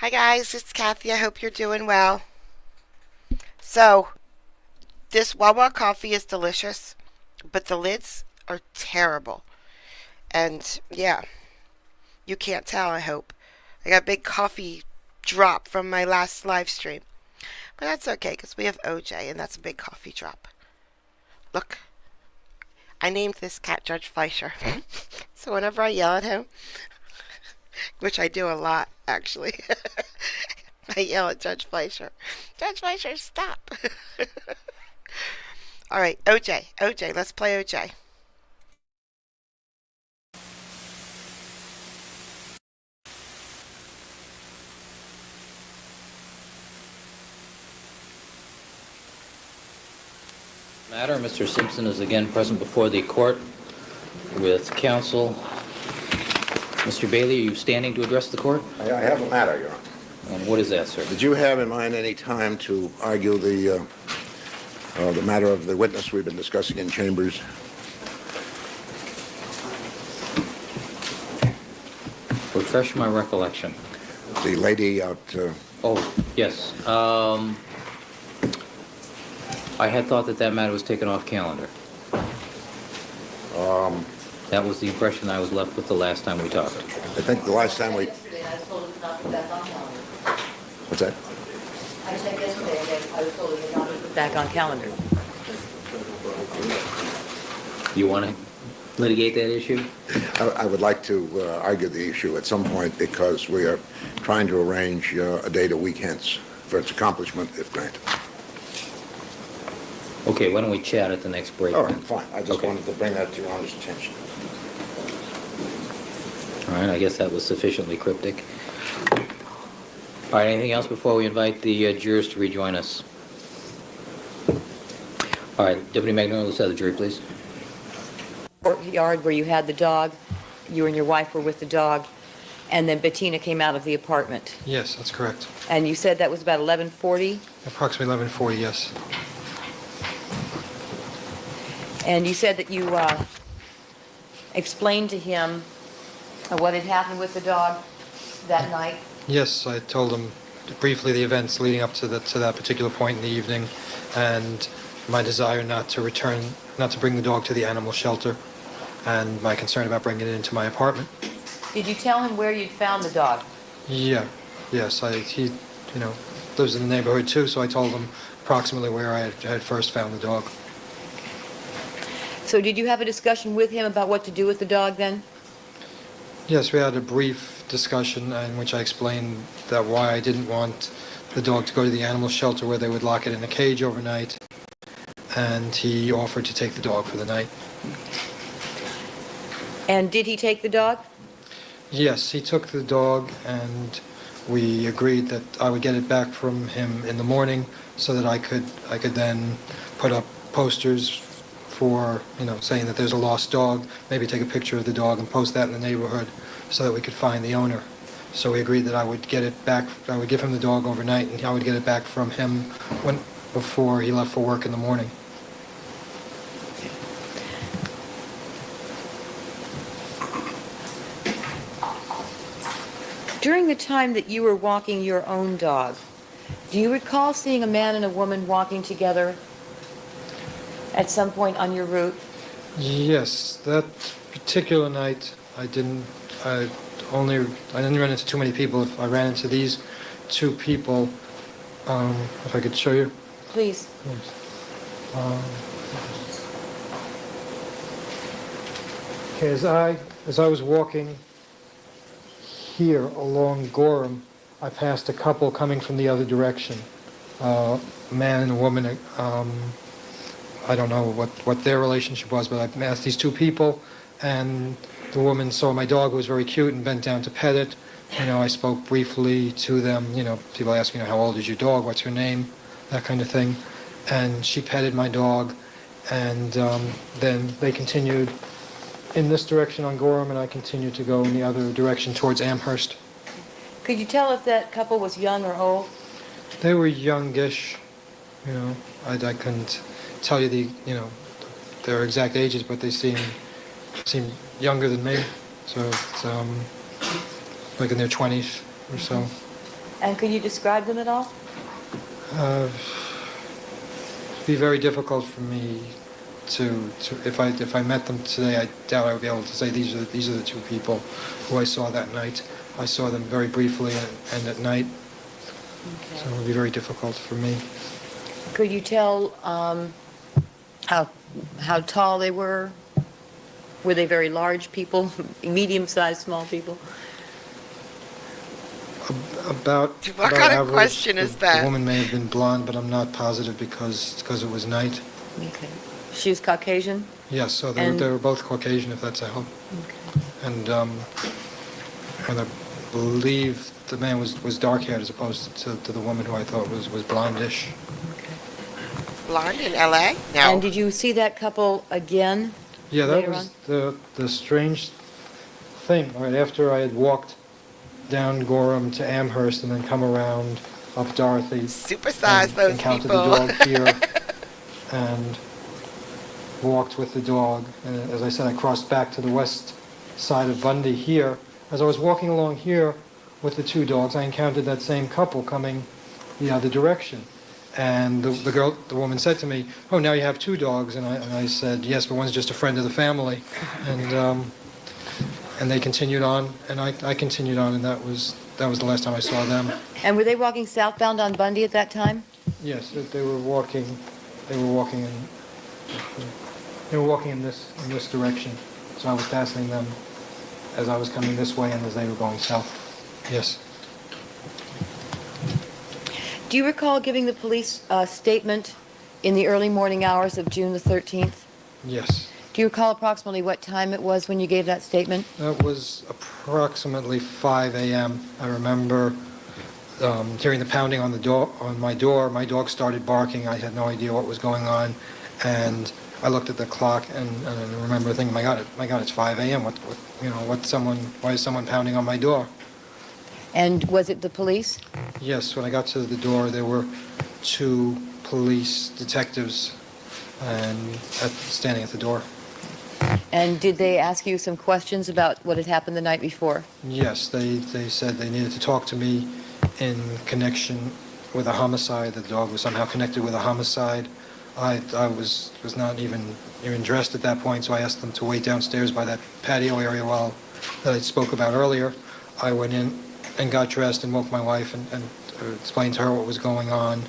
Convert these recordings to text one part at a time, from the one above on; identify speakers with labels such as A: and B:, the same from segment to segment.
A: Hi guys, it's Kathy. I hope you're doing well. So, this Wawa coffee is delicious, but the lids are terrible. And yeah, you can't tell, I hope. I got a big coffee drop from my last live stream. But that's okay because we have OJ and that's a big coffee drop. Look, I named this cat Judge Fleischer. So whenever I yell at him, which I do a lot actually, I yell at Judge Fleischer. Judge Fleischer, stop. All right, OJ, let's play OJ.
B: Matter. Mr. Simpson is again present before the court with counsel. Mr. Bailey, are you standing to address the court?
C: I have a matter, Your Honor.
B: And what is that, sir?
C: Did you have in mind any time to argue the matter of the witness we've been discussing in chambers?
B: Refresh my recollection.
C: The lady out...
B: Oh, yes. I had thought that matter was taken off calendar. That was the impression I was left with the last time we talked.
C: I think the last time we...
D: Yesterday, I was told it was not put back on calendar.
C: What's that?
D: I checked yesterday, and I was told it was not put back on calendar.
B: You want to litigate that issue?
C: I would like to argue the issue at some point because we are trying to arrange a date a week hence for its accomplishment, if granted.
B: Okay, why don't we chat at the next break?
C: All right, fine. I just
B: Okay.
C: wanted to bring that to Your Honor's attention.
B: All right, I guess that was sufficiently cryptic. All right, anything else before we invite the jurors to rejoin us? All right, Deputy Magnolia, let's have the jury, please.
D: Courtyard where you had the dog, you and your wife were with the dog, and then Bettina came out of the apartment.
E: Yes, that's correct.
D: And you said that was about 11:40,
E: Approximately 11:40, yes.
D: and you said that you explained to him what had happened with the dog that night.
E: Yes, I told him briefly the events leading up to that particular point in the evening, and my desire not to bring the dog to the animal shelter, and my concern about bringing it into my apartment.
D: Did you tell him where you'd found the dog?
E: Yeah, yes, he lives in the neighborhood too, so I told him approximately where I had first found the dog.
D: So did you have a discussion with him about what to do with the dog then?
E: Yes, we had a brief discussion in which I explained that why I didn't want the dog to go to the animal shelter where they would lock it in a cage overnight, and he offered to take the dog for the night.
D: And did he take the dog?
E: Yes, he took the dog, and we agreed that I would get it back from him in the morning so that I could then put up posters for, saying that there's a lost dog, maybe take a picture of the dog and post that in the neighborhood so that we could find the owner. So we agreed that I would get it back, I would give him the dog overnight, and I would get it back from him before he left for work in the morning.
D: During the time that you were walking your own dog, do you recall seeing a man and a woman walking together at some point on your route?
E: Yes, that particular night I didn't run into too many people. If I ran into these two people, if I could show you.
D: Please.
E: Okay, as I was walking here along Gorham, I passed a couple coming from the other direction. A man and a woman. I don't know what their relationship was, but I asked these two people, and the woman saw my dog, who was very cute, and bent down to pet it. I spoke briefly to them. People ask, how old is your dog? What's her name? That kind of thing. And she petted my dog, and then they continued in this direction on Gorham, and I continued to go in the other direction towards Amherst.
D: Could you tell if that couple was young or old?
E: They were youngish. I couldn't tell you their exact ages, but they seemed younger than me. So it's like in their 20s or so.
D: And could you describe them at all?
E: It'd be very difficult for me to if I met them today, I doubt I would be able to say these are the two people who I saw that night. I saw them very briefly and at night, so it would be very difficult for me.
D: Could you tell how tall they were? Were they very large people, medium-sized, small people?
E: About
A: What
E: about
A: kind of
E: average.
A: question is that?
E: The woman may have been blonde, but I'm not positive because it was night.
D: Okay. She was Caucasian?
E: Yes, so
D: And-
E: they were both Caucasian, if that's a help.
D: Okay.
E: And I believe the man was dark-haired as opposed to the woman who I thought was blondish.
A: Blonde in L.A.? No.
D: And did you see that couple again?
E: Yeah, that
D: Later
E: was the strange thing. Right after I had walked down Gorham to Amherst and then come around up Dorothy.
A: Supersize
E: and
A: those
E: encountered
A: people.
E: the dog here and walked with the dog. And as I said, I crossed back to the west side of Bundy here. As I was walking along here with the two dogs, I encountered that same couple coming the other direction. And the woman said to me, "Oh, now you have two dogs." And I said, "Yes, but one's just a friend of the family." And they continued on, and I continued on, and that was the last time I saw them.
D: And were they walking southbound on Bundy at that time?
E: Yes, they were walking. They were walking in this direction. So I was passing them as I was coming this way and as they were going south. Yes.
D: Do you recall giving the police a statement in the early morning hours of June the 13th?
E: Yes.
D: Do you recall approximately what time it was when you gave that statement?
E: That was approximately 5 a.m. I remember hearing the pounding on the door, on my door. My dog started barking. I had no idea what was going on, and I looked at the clock and I remember thinking, my God, it's 5 a.m. Why is someone pounding on my door?
D: And was it the police?
E: Yes, when I got to the door, there were two police detectives standing at the door.
D: And did they ask you some questions about what had happened the night before?
E: Yes, they said they needed to talk to me in connection with a homicide. The dog was somehow connected with a homicide. I was not even dressed at that point, so I asked them to wait downstairs by that patio area that I spoke about earlier. I went in and got dressed and woke my wife and explained to her what was going on.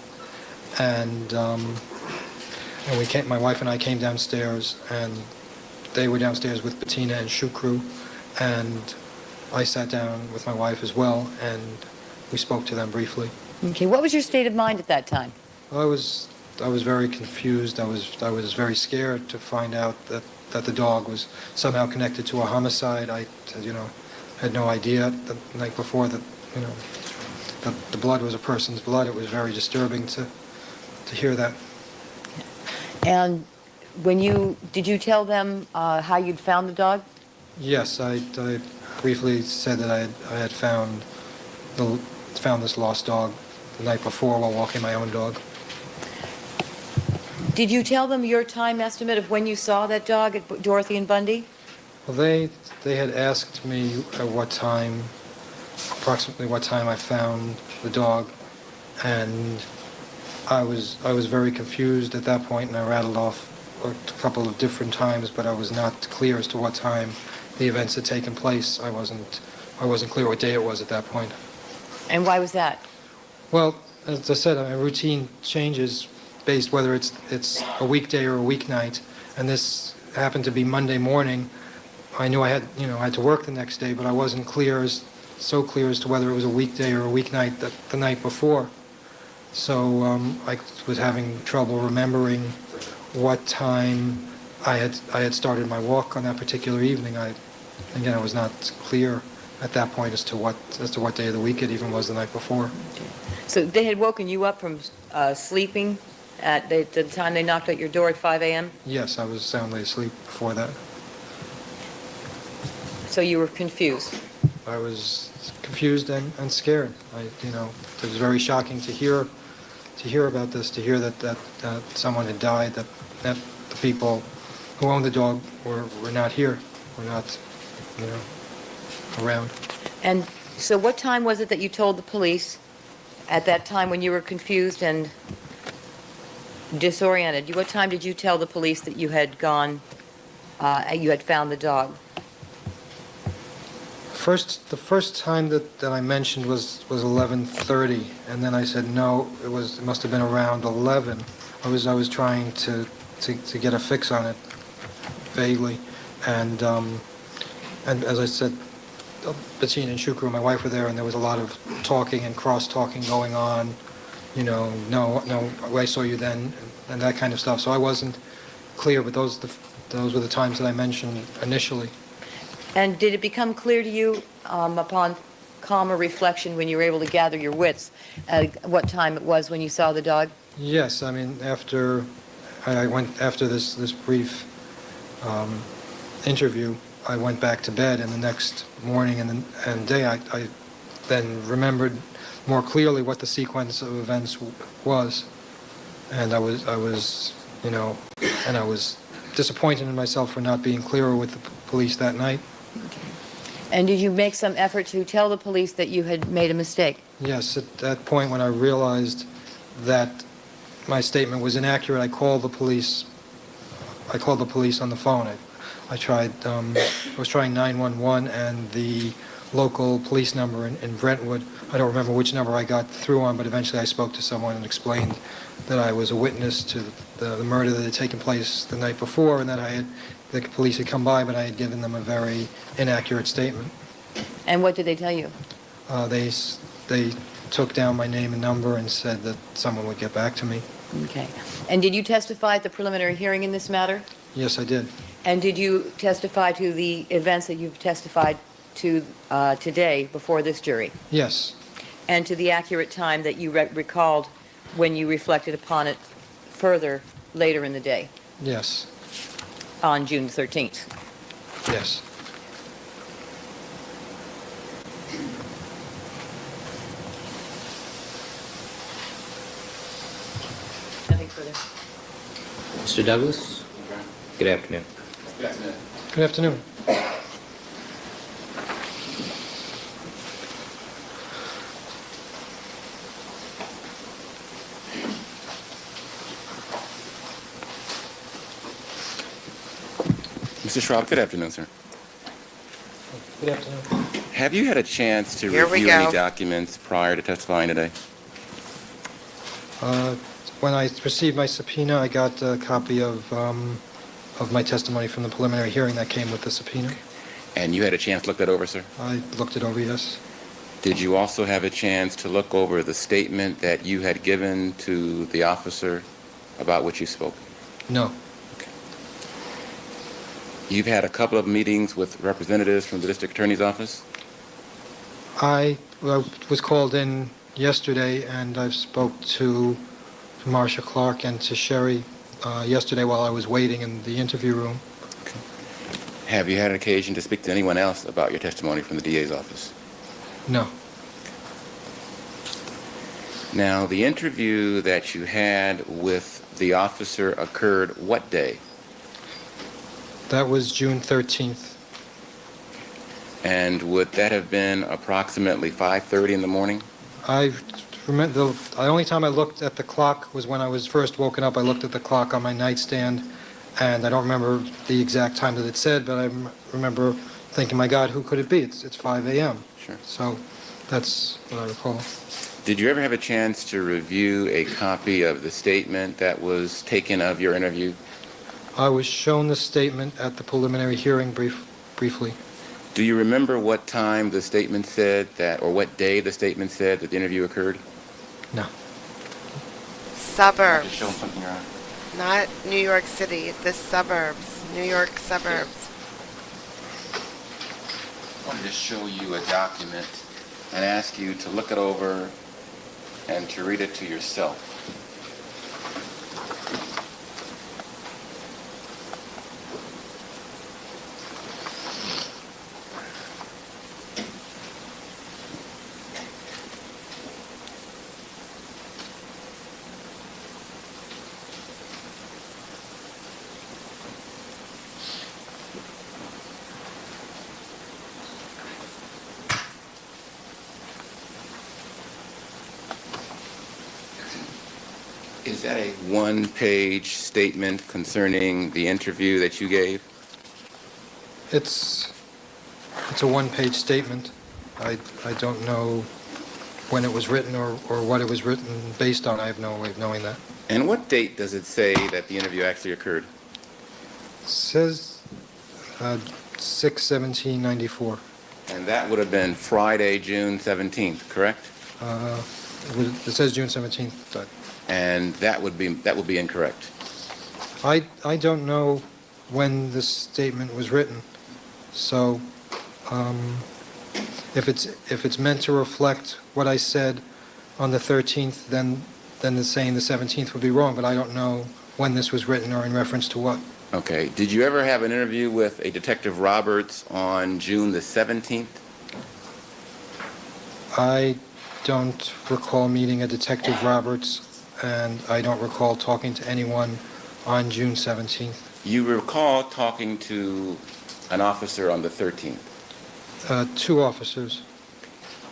E: And my wife and I came downstairs, and they were downstairs with Bettina and Shukru, and I sat down with my wife as well, and we spoke to them briefly.
D: Okay, what was your state of mind at that time?
E: I was very confused. I was very scared to find out that the dog was somehow connected to a homicide. I had no idea the night before that the blood was a person's blood. It was very disturbing to hear that.
D: And did you tell them how you'd found the dog?
E: Yes, I briefly said that I had found this lost dog the night before while walking my own dog.
D: Did you tell them your time estimate of when you saw that dog at Dorothy and Bundy?
E: Well, they had asked me approximately what time I found the dog, and I was very confused at that point, and I rattled off a couple of different times, but I was not clear as to what time the events had taken place. I wasn't clear what day it was at that point.
D: And why was that?
E: Well, as I said, my routine changes based whether it's a weekday or a weeknight, and this happened to be Monday morning. I knew I had to work the next day, but I wasn't so clear as to whether it was a weekday or a weeknight the night before. So I was having trouble remembering what time I had started my walk on that particular evening. I was not clear at that point as to what day of the week it even was the night before.
D: So they had woken you up from sleeping at the time they knocked at your door at 5 a.m.?
E: Yes, I was soundly asleep before that.
D: So you were confused?
E: I was confused and scared. It was very shocking to hear about this, to hear that someone had died, that the people who owned the dog were not here, were not, around.
D: And so what time was it that you told the police At that time when you were confused and disoriented, what time did you tell the police that you had you had found the dog?
E: The first time that I mentioned was 11:30, and then I said no. It must have been around 11. I was trying to get a fix on it vaguely, and as I said, Bettina and Shukru, my wife, were there, and there was a lot of talking and cross-talking going on. You know, no, I saw you then, and that kind of stuff. So I wasn't clear, but those were the times that I mentioned initially.
D: And did it become clear to you upon calmer reflection when you were able to gather your wits what time it was when you saw the dog?
E: Yes, I mean, after this brief interview, I went back to bed, and the next morning and day, I then remembered more clearly what the sequence of events was, and I was disappointed in myself for not being clearer with the police that night.
D: And did you make some effort to tell the police that you had made a mistake?
E: Yes, at that point when I realized that my statement was inaccurate, I called the police on the phone. I was trying 911 and the local police number in Brentwood. I don't remember which number I got through on, but eventually I spoke to someone and explained that I was a witness to the murder that had taken place the night before, and that the police had come by, but I had given them a very inaccurate statement.
D: And what did they tell you?
E: They took down my name and number and said that someone would get back to me.
D: Okay. And did you testify at the preliminary hearing in this matter?
E: Yes, I did.
D: And did you testify to the events that you've testified to today before this jury?
E: Yes.
D: And to the accurate time that you recalled when you reflected upon it further later in the day?
E: Yes.
D: On June 13th?
E: Yes.
D: Nothing further.
B: Mr. Douglas? Good afternoon.
E: Good afternoon.
F: Mr. Schwab, good afternoon, sir.
E: Good afternoon.
F: Have you had a chance to
A: Here we
F: review
A: go.
F: any documents prior to testifying today?
E: When I received my subpoena, I got a copy of my testimony from the preliminary hearing that came with the subpoena.
F: And you had a chance to look that over, sir?
E: I looked it over, yes.
F: Did you also have a chance to look over the statement that you had given to the officer about which you spoke?
E: No.
F: You've had a couple of meetings with representatives from the district attorney's office?
E: I was called in yesterday, and I spoke to Marcia Clark and to Sherry yesterday while I was waiting in the interview room.
F: Have you had an occasion to speak to anyone else about your testimony from the DA's office?
E: No.
F: Now, the interview that you had with the officer occurred what day?
E: That was June 13th.
F: And would that have been approximately 5:30 in the morning?
E: I remember the only time I looked at the clock was when I was first woken up. I looked at the clock on my nightstand, and I don't remember the exact time that it said, but I remember thinking, my God, who could it be? It's 5 a.m.
F: Sure.
E: So that's what I recall.
F: Did you ever have a chance to review a copy of the statement that was taken of your interview?
E: I was shown the statement at the preliminary hearing briefly.
F: Do you remember what time the statement said that, or what day the statement said that the interview occurred?
E: No.
A: Suburbs,
F: Just show them something, Your Honor.
A: not New York City. The suburbs, New York suburbs.
F: I want to just show you a document and ask you to look it over and to read it to yourself. Is that a one-page statement concerning the interview that you gave?
E: It's a one-page statement. I don't know when it was written or what it was written based on. I have no way of knowing that.
F: And what date does it say that the interview actually occurred?
E: It says 6/17/94.
F: And that would have been Friday, June 17th, correct?
E: It says June 17th. But
F: And that would be incorrect.
E: I don't know when this statement was written, so if it's meant to reflect what I said on the 13th, then the saying the 17th would be wrong. But I don't know when this was written or in reference to what.
F: Okay. Did you ever have an interview with a Detective Roberts on June the 17th?
E: I don't recall meeting a Detective Roberts, and I don't recall talking to anyone on June 17th.
F: You recall talking to an officer on the 13th.
E: Two officers.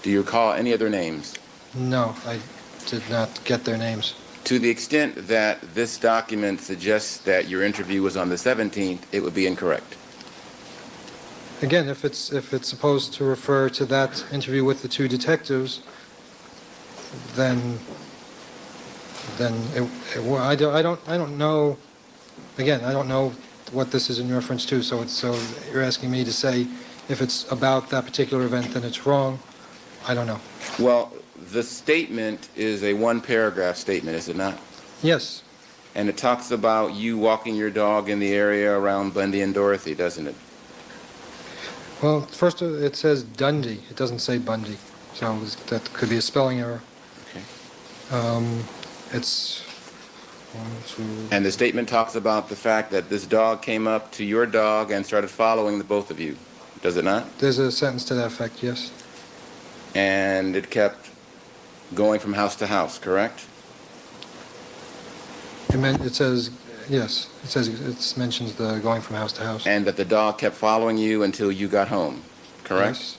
F: Do you recall any other names?
E: No, I did not get their names.
F: To the extent that this document suggests that your interview was on the 17th, it would be incorrect.
E: Again, if it's supposed to refer to that interview with the two detectives, then I don't know. Again, I don't know what this is in reference to. So you're asking me to say if it's about that particular event, then it's wrong. I don't know.
F: Well, the statement is a one-paragraph statement, is it not?
E: Yes,
F: And it talks about you walking your dog in the area around Bundy and Dorothy, doesn't it?
E: well, first it says Dundee. It doesn't say Bundy. So that could be a spelling error.
F: Okay.
E: It's one, two.
F: And the statement talks about the fact that this dog came up to your dog and started following the both of you, does it not?
E: There's a sentence to that effect, yes.
F: And it kept going from house to house, correct?
E: It says, yes, it mentions the going from house to house.
F: And that the dog kept following you until you got home, correct?
E: Yes.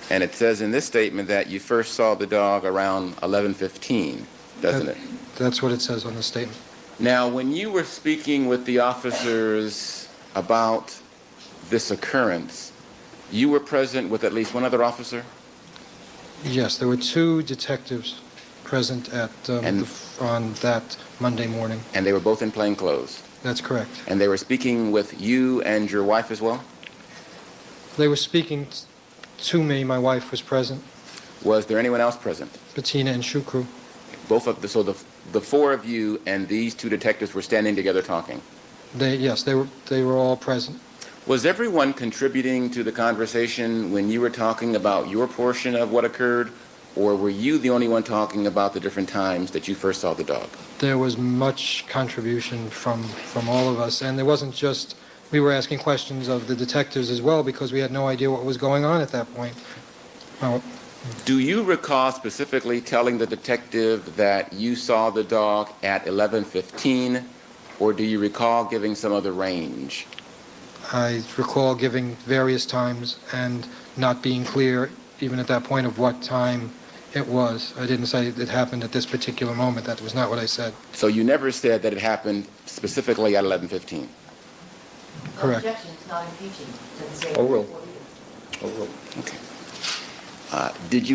F: And it says in this statement that you first saw the dog around 11:15, doesn't it?
E: That's what it says on the statement.
F: Now, when you were speaking with the officers about this occurrence, you were present with at least one other officer?
E: Yes, there were two detectives present at on that Monday morning.
F: And they were both in plain clothes?
E: That's correct.
F: And they were speaking with you and your wife as well?
E: They were speaking to me. My wife was present.
F: Was there anyone else present?
E: Bettina and Shukru.
F: So the four of you and these two detectives were standing together talking?
E: They were all present.
F: Was everyone contributing to the conversation when you were talking about your portion of what occurred, or were you the only one talking about the different times that you first saw the dog?
E: There was much contribution from all of us, and there wasn't just, we were asking questions of the detectives as well because we had no idea what was going on at that point.
F: Do you recall specifically telling the detective that you saw the dog at 11:15, or do you recall giving some other range?
E: I recall giving various times and not being clear even at that point of what time it was. I didn't say it happened at this particular moment. That was not what I said.
F: So you never said that it happened specifically at 11:15?
E: Correct.
D: Objections, not impeaching. Doesn't say
B: Overruled.
D: before either.
F: Okay.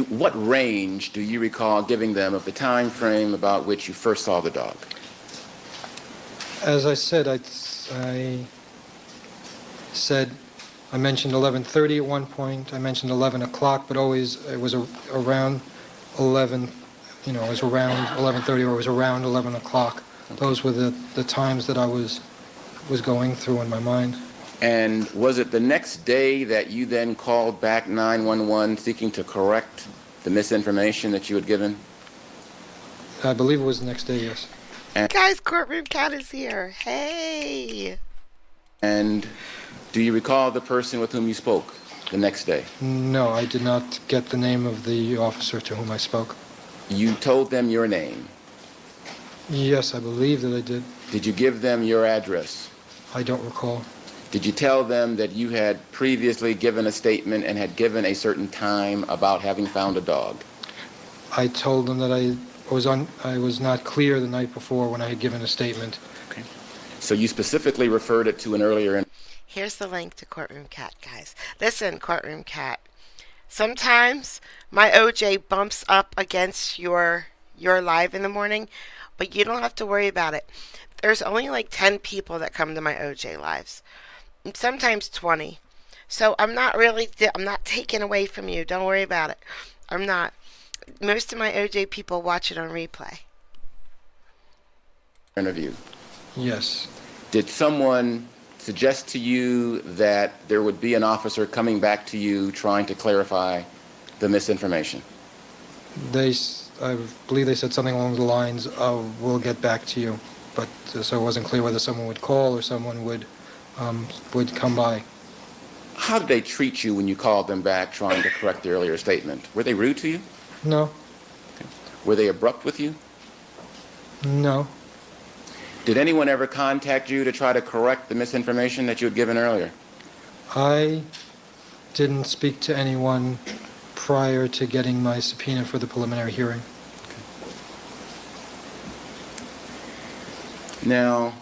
F: What range do you recall giving them of the time frame about which you first saw the dog?
E: As I said, I said I mentioned 11:30 at one point. I mentioned 11 o'clock, but always it was around 11. It was around 11:30 or it was around 11 o'clock.
F: Okay.
E: Those were the times that I was going through in my mind.
F: And was it the next day that you then called back 911 seeking to correct the misinformation that you had given?
E: I believe it was the next day, yes.
A: Guys, Courtroom Cat is here. Hey.
F: And do you recall the person with whom you spoke the next day?
E: No, I did not get the name of the officer to whom I spoke.
F: You told them your name.
E: Yes, I believe that I did.
F: Did you give them your address?
E: I don't recall.
F: Did you tell them that you had previously given a statement and had given a certain time about having found a dog?
E: I told them that I I was not clear the night before when I had given a statement.
F: Okay. So you specifically referred it to an earlier...
A: Here's the link to Courtroom Cat, guys. Listen, Courtroom Cat. Sometimes my OJ bumps up against your live in the morning, but you don't have to worry about it. There's only like 10 people that come to my OJ lives, and sometimes 20. So I'm not taking away from you. Don't worry about it. I'm not. Most of my OJ people watch it on replay.
F: interview.
E: Yes.
F: Did someone suggest to you that there would be an officer coming back to you trying to clarify the misinformation?
E: I believe they said something along the lines of, "We'll get back to you," but so it wasn't clear whether someone would call or someone would come by.
F: How did they treat you when you called them back trying to correct the earlier statement? Were they rude to you?
E: No,
F: Were they abrupt with you?
E: no,
F: Did anyone ever contact you to try to correct the misinformation that you had given earlier?
E: I didn't speak to anyone prior to getting my subpoena for the preliminary hearing.
F: Now,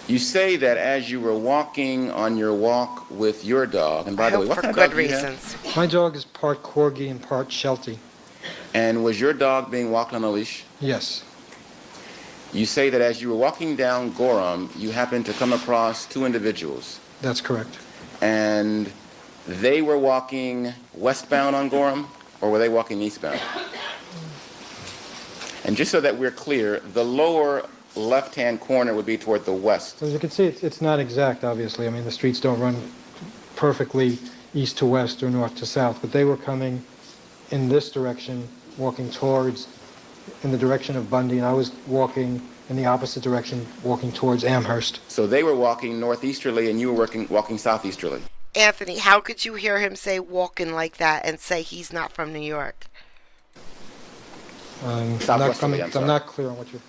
F: you say that as you were walking on your walk with your dog, and by
A: I
F: the way,
A: hope
F: what
A: for
F: kind of
A: good
F: dog do you have?
A: reasons.
E: My dog is part Corgi and part Sheltie.
F: And was your dog being walked on a leash?
E: Yes,
F: You say that as you were walking down Gorham, you happened to come across two individuals,
E: that's correct.
F: and they were walking westbound on Gorham, or were they walking eastbound? And just so that we're clear, the lower left-hand corner would be toward the west.
E: As you can see, it's not exact, obviously. I mean, the streets don't run perfectly east to west or north to south, but they were coming in this direction, walking towards, in the direction of Bundy, and I was walking in the opposite direction, walking towards Amherst.
F: So they were walking northeasterly, and you were walking southeasterly.
A: Anthony, how could you hear him say walking like that and say he's not from New York?
F: Southwesterly, I'm sorry.
E: I'm not clear on what you're...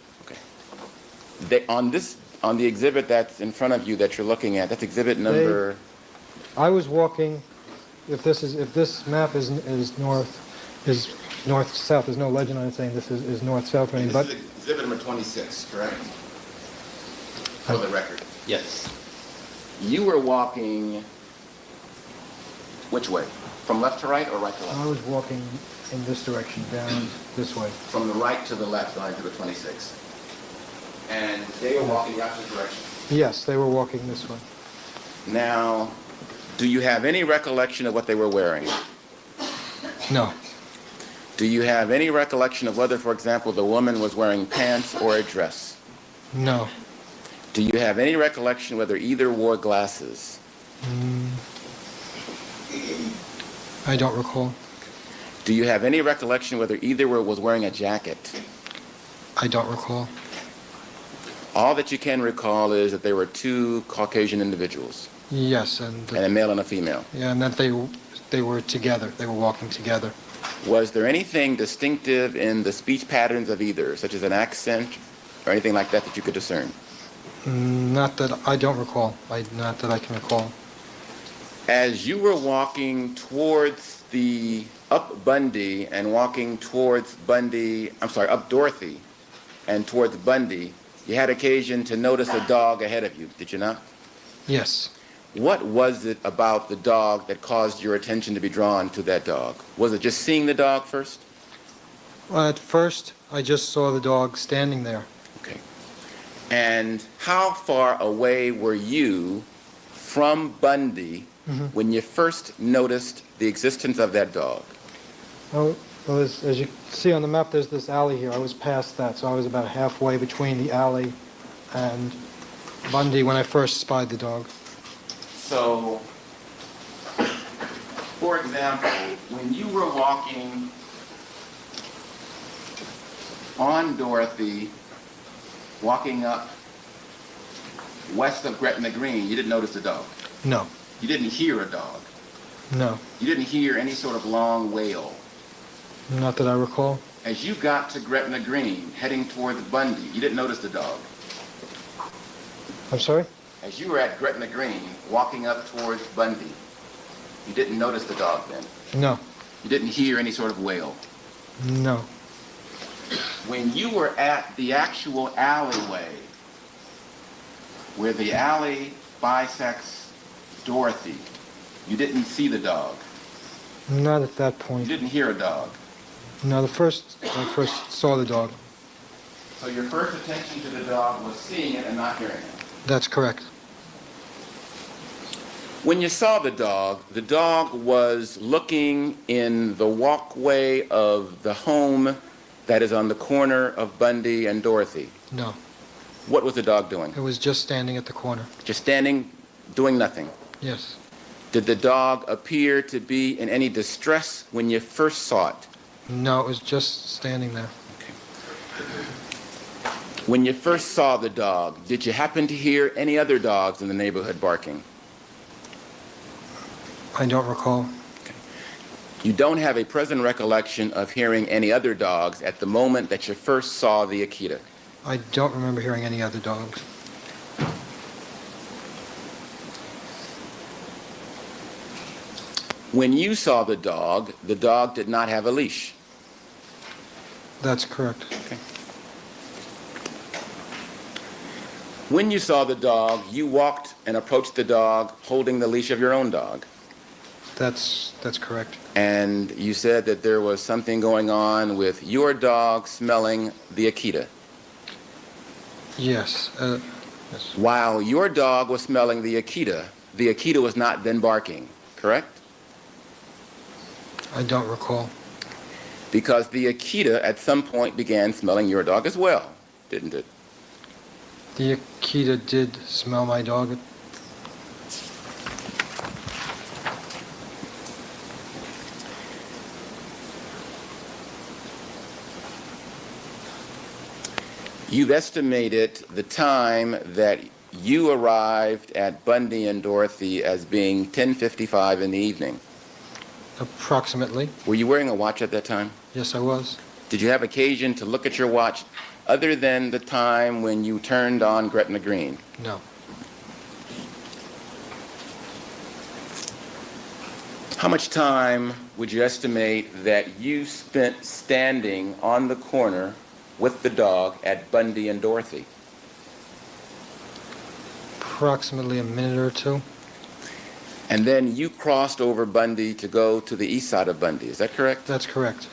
F: On the exhibit that's in front of you that you're looking at, that's exhibit number...
E: I was walking, if this map is north to south, there's no legend on it saying this is north-south or anything, but...
F: This is exhibit number 26, correct? For the record.
B: Yes.
F: You were walking which way? From left to right or right to left?
E: I was walking in this direction, down this way.
F: From the right to the left on exhibit 26. And they were walking the opposite direction.
E: Yes, they were walking this way.
F: Now, do you have any recollection of what they were wearing?
E: No,
F: Do you have any recollection of whether, for example, the woman was wearing pants or a dress?
E: no,
F: Do you have any recollection whether either wore glasses?
E: I don't recall.
F: Do you have any recollection whether either was wearing a jacket?
E: I don't recall.
F: All that you can recall is that there were two Caucasian individuals,
E: Yes,
F: and a male and a female.
E: yeah, and that they were together. They were walking together.
F: Was there anything distinctive in the speech patterns of either, such as an accent or anything like that that you could discern?
E: Not that I don't recall. Not that I can recall.
F: As you were walking towards up Bundy and walking towards Bundy, up Dorothy and towards Bundy, you had occasion to notice a dog ahead of you, did you not?
E: Yes.
F: What was it about the dog that caused your attention to be drawn to that dog? Was it just seeing the dog first?
E: Well, at first, I just saw the dog standing there.
F: Okay. And how far away were you from Bundy when you first noticed the existence of that dog?
E: Oh, well, as you see on the map, there's this alley here. I was past that, so I was about halfway between the alley and Bundy when I first spied the dog.
F: So, for example, when you were walking on Dorothy, walking up west of Gretna Green, you didn't notice the dog.
E: No,
F: You didn't hear a dog.
E: no,
F: You didn't hear any sort of long wail.
E: not that I recall.
F: As you got to Gretna Green, heading towards Bundy, you didn't notice the dog.
E: I'm sorry?
F: As you were at Gretna Green, walking up towards Bundy, you didn't notice the dog then.
E: No,
F: You didn't hear any sort of wail.
E: no.
F: When you were at the actual alleyway, where the alley bisects Dorothy, you didn't see the dog.
E: Not at that
F: You
E: point.
F: didn't hear a dog.
E: No, I first saw the dog.
F: So your first attention to the dog was seeing it and not hearing it.
E: That's correct.
F: When you saw the dog was looking in the walkway of the home that is on the corner of Bundy and Dorothy.
E: No,
F: What was the dog doing?
E: it was just standing at the corner.
F: Just standing, doing nothing.
E: Yes.
F: Did the dog appear to be in any distress when you first saw it?
E: No, it was just standing there.
F: When you first saw the dog, did you happen to hear any other dogs in the neighborhood barking?
E: I don't recall.
F: You don't have a present recollection of hearing any other dogs at the moment that you first saw the Akita.
E: I don't remember hearing any other dogs.
F: When you saw the dog did not have a leash.
E: That's correct.
F: When you saw the dog, you walked and approached the dog holding the leash of your own dog.
E: That's correct.
F: And you said that there was something going on with your dog smelling the Akita.
E: Yes. Yes.
F: While your dog was smelling the Akita was not then barking, correct?
E: I don't recall.
F: Because the Akita at some point began smelling your dog as well, didn't it?
E: The Akita did smell my dog.
F: You've estimated the time that you arrived at Bundy and Dorothy as being 10:55 in the evening.
E: Approximately.
F: Were you wearing a watch at that time?
E: Yes, I was.
F: Did you have occasion to look at your watch other than the time when you turned on Gretna Green?
E: No.
F: How much time would you estimate that you spent standing on the corner with the dog at Bundy and Dorothy?
E: Approximately a minute or two.
F: And then you crossed over Bundy to go to the east side of Bundy, is that correct?
E: That's correct.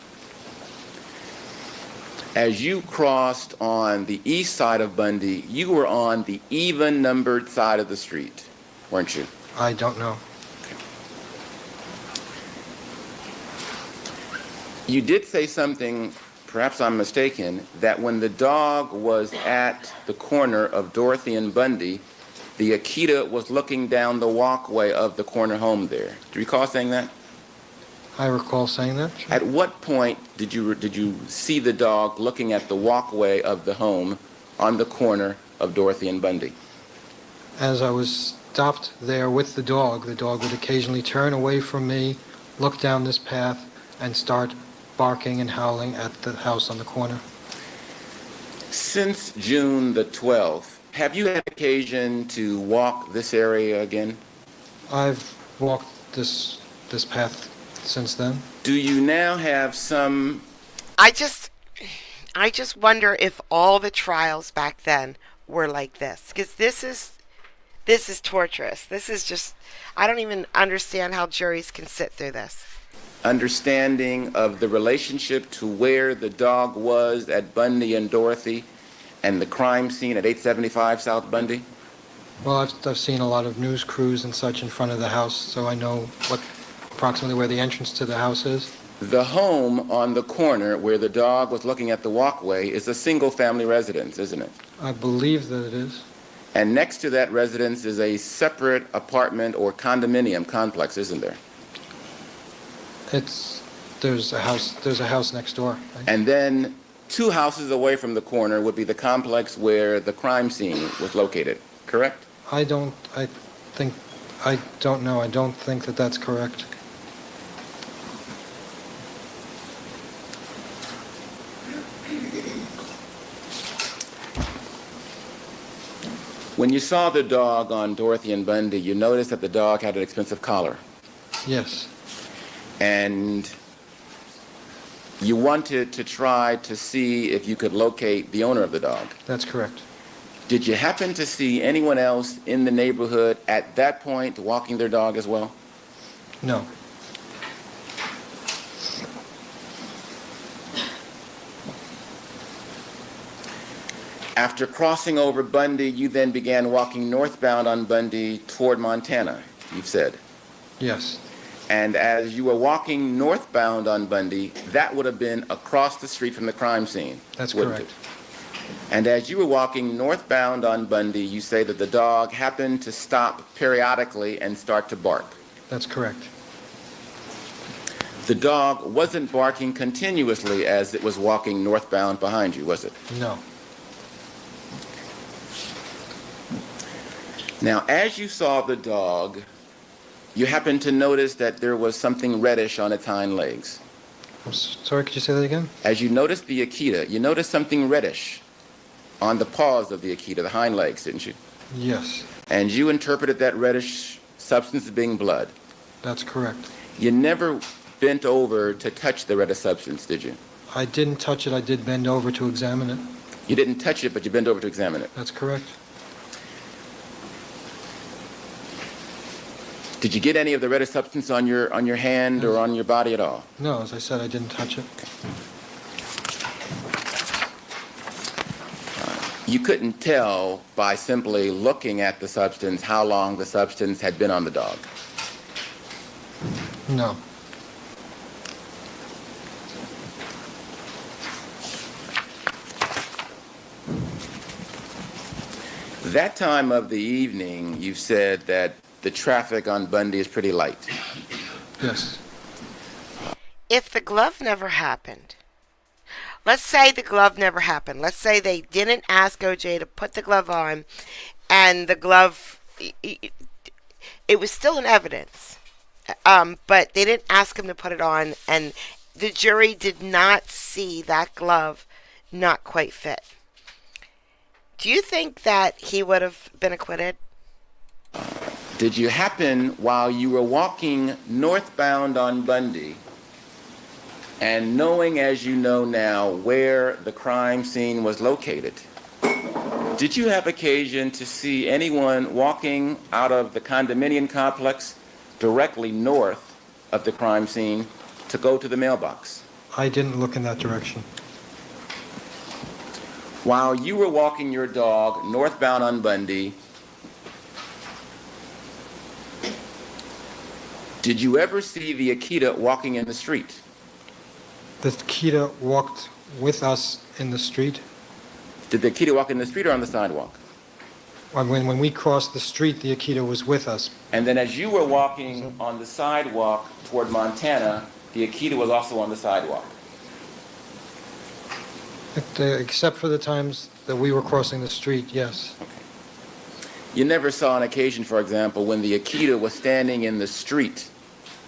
F: As you crossed on the east side of Bundy, you were on the even-numbered side of the street, weren't you?
E: I don't know.
F: You did say something, perhaps I'm mistaken, that when the dog was at the corner of Dorothy and Bundy, the Akita was looking down the walkway of the corner home there. Do you recall saying that?
E: I recall saying that. Sure.
F: At what point did you see the dog looking at the walkway of the home on the corner of Dorothy and Bundy?
E: As I was stopped there with the dog would occasionally turn away from me, look down this path, and start barking and howling at the house on the corner.
F: Since June the 12th, have you had occasion to walk this area again?
E: I've walked this path since then.
F: Do you now have some...
A: I just wonder if all the trials back then were like this, because this is torturous. This is just, I don't even understand how juries can sit through this.
F: understanding of the relationship to where the dog was at Bundy and Dorothy and the crime scene at 875 South Bundy?
E: Well, I've seen a lot of news crews and such in front of the house, so I know approximately where the entrance to the house is.
F: The home on the corner where the dog was looking at the walkway is a single-family residence, isn't it?
E: I believe that it is.
F: And next to that residence is a separate apartment or condominium complex, isn't there?
E: There's a house next door.
F: And then 2 houses away from the corner would be the complex where the crime scene was located, correct?
E: I don't know. I don't think that that's correct.
F: When you saw the dog on Dorothy and Bundy, you noticed that the dog had an expensive collar.
E: Yes.
F: And You wanted to try to see if you could locate the owner of the dog.
E: That's correct.
F: Did you happen to see anyone else in the neighborhood at that point walking their dog as well?
E: No.
F: After crossing over Bundy, you then began walking northbound on Bundy toward Montana, you've said.
E: Yes.
F: And as you were walking northbound on Bundy, that would have been across the street from the crime scene.
E: That's
F: wouldn't
E: correct.
F: it? And as you were walking northbound on Bundy, you say that the dog happened to stop periodically and start to bark.
E: That's correct.
F: The dog wasn't barking continuously as it was walking northbound behind you, was it?
E: No.
F: Now, as you saw the dog, you happened to notice that there was something reddish on its hind legs.
E: Sorry, could you say that again?
F: As you noticed the Akita, you noticed something reddish on the paws of the Akita, the hind legs, didn't you?
E: Yes.
F: And you interpreted that reddish substance as being blood.
E: That's correct.
F: You never bent over to touch the reddish substance, did you?
E: I didn't touch it. I did bend over to examine it.
F: You didn't touch it, but you bent over to examine it.
E: That's correct.
F: Did you get any of the reddish substance on your hand or on your body at all?
E: No, as I said, I didn't touch it.
F: You couldn't tell by simply looking at the substance how long the substance had been on the dog.
E: No.
F: That time of the evening, you said that the traffic on Bundy is pretty light.
E: Yes.
A: If the glove never happened, let's say the glove never happened. Let's say they didn't ask OJ to put the glove on, and the glove, it was still in evidence, but they didn't ask him to put it on, and the jury did not see that glove not quite fit. Do you think that he would have been acquitted?
F: Did you happen, while you were walking northbound on Bundy, and knowing as you know now where the crime scene was located, did you have occasion to see anyone walking out of the condominium complex directly north of the crime scene to go to the mailbox?
E: I didn't look in that direction.
F: While you were walking your dog northbound on Bundy, did you ever see the Akita walking in the street?
E: The Akita walked with us in the street.
F: Did the Akita walk in the street or on the sidewalk?
E: When we crossed the street, the Akita was with us.
F: And then as you were walking on the sidewalk toward Montana, the Akita was also on the sidewalk.
E: Except for the times that we were crossing the street, yes.
F: You never saw an occasion, for example, when the Akita was standing in the street,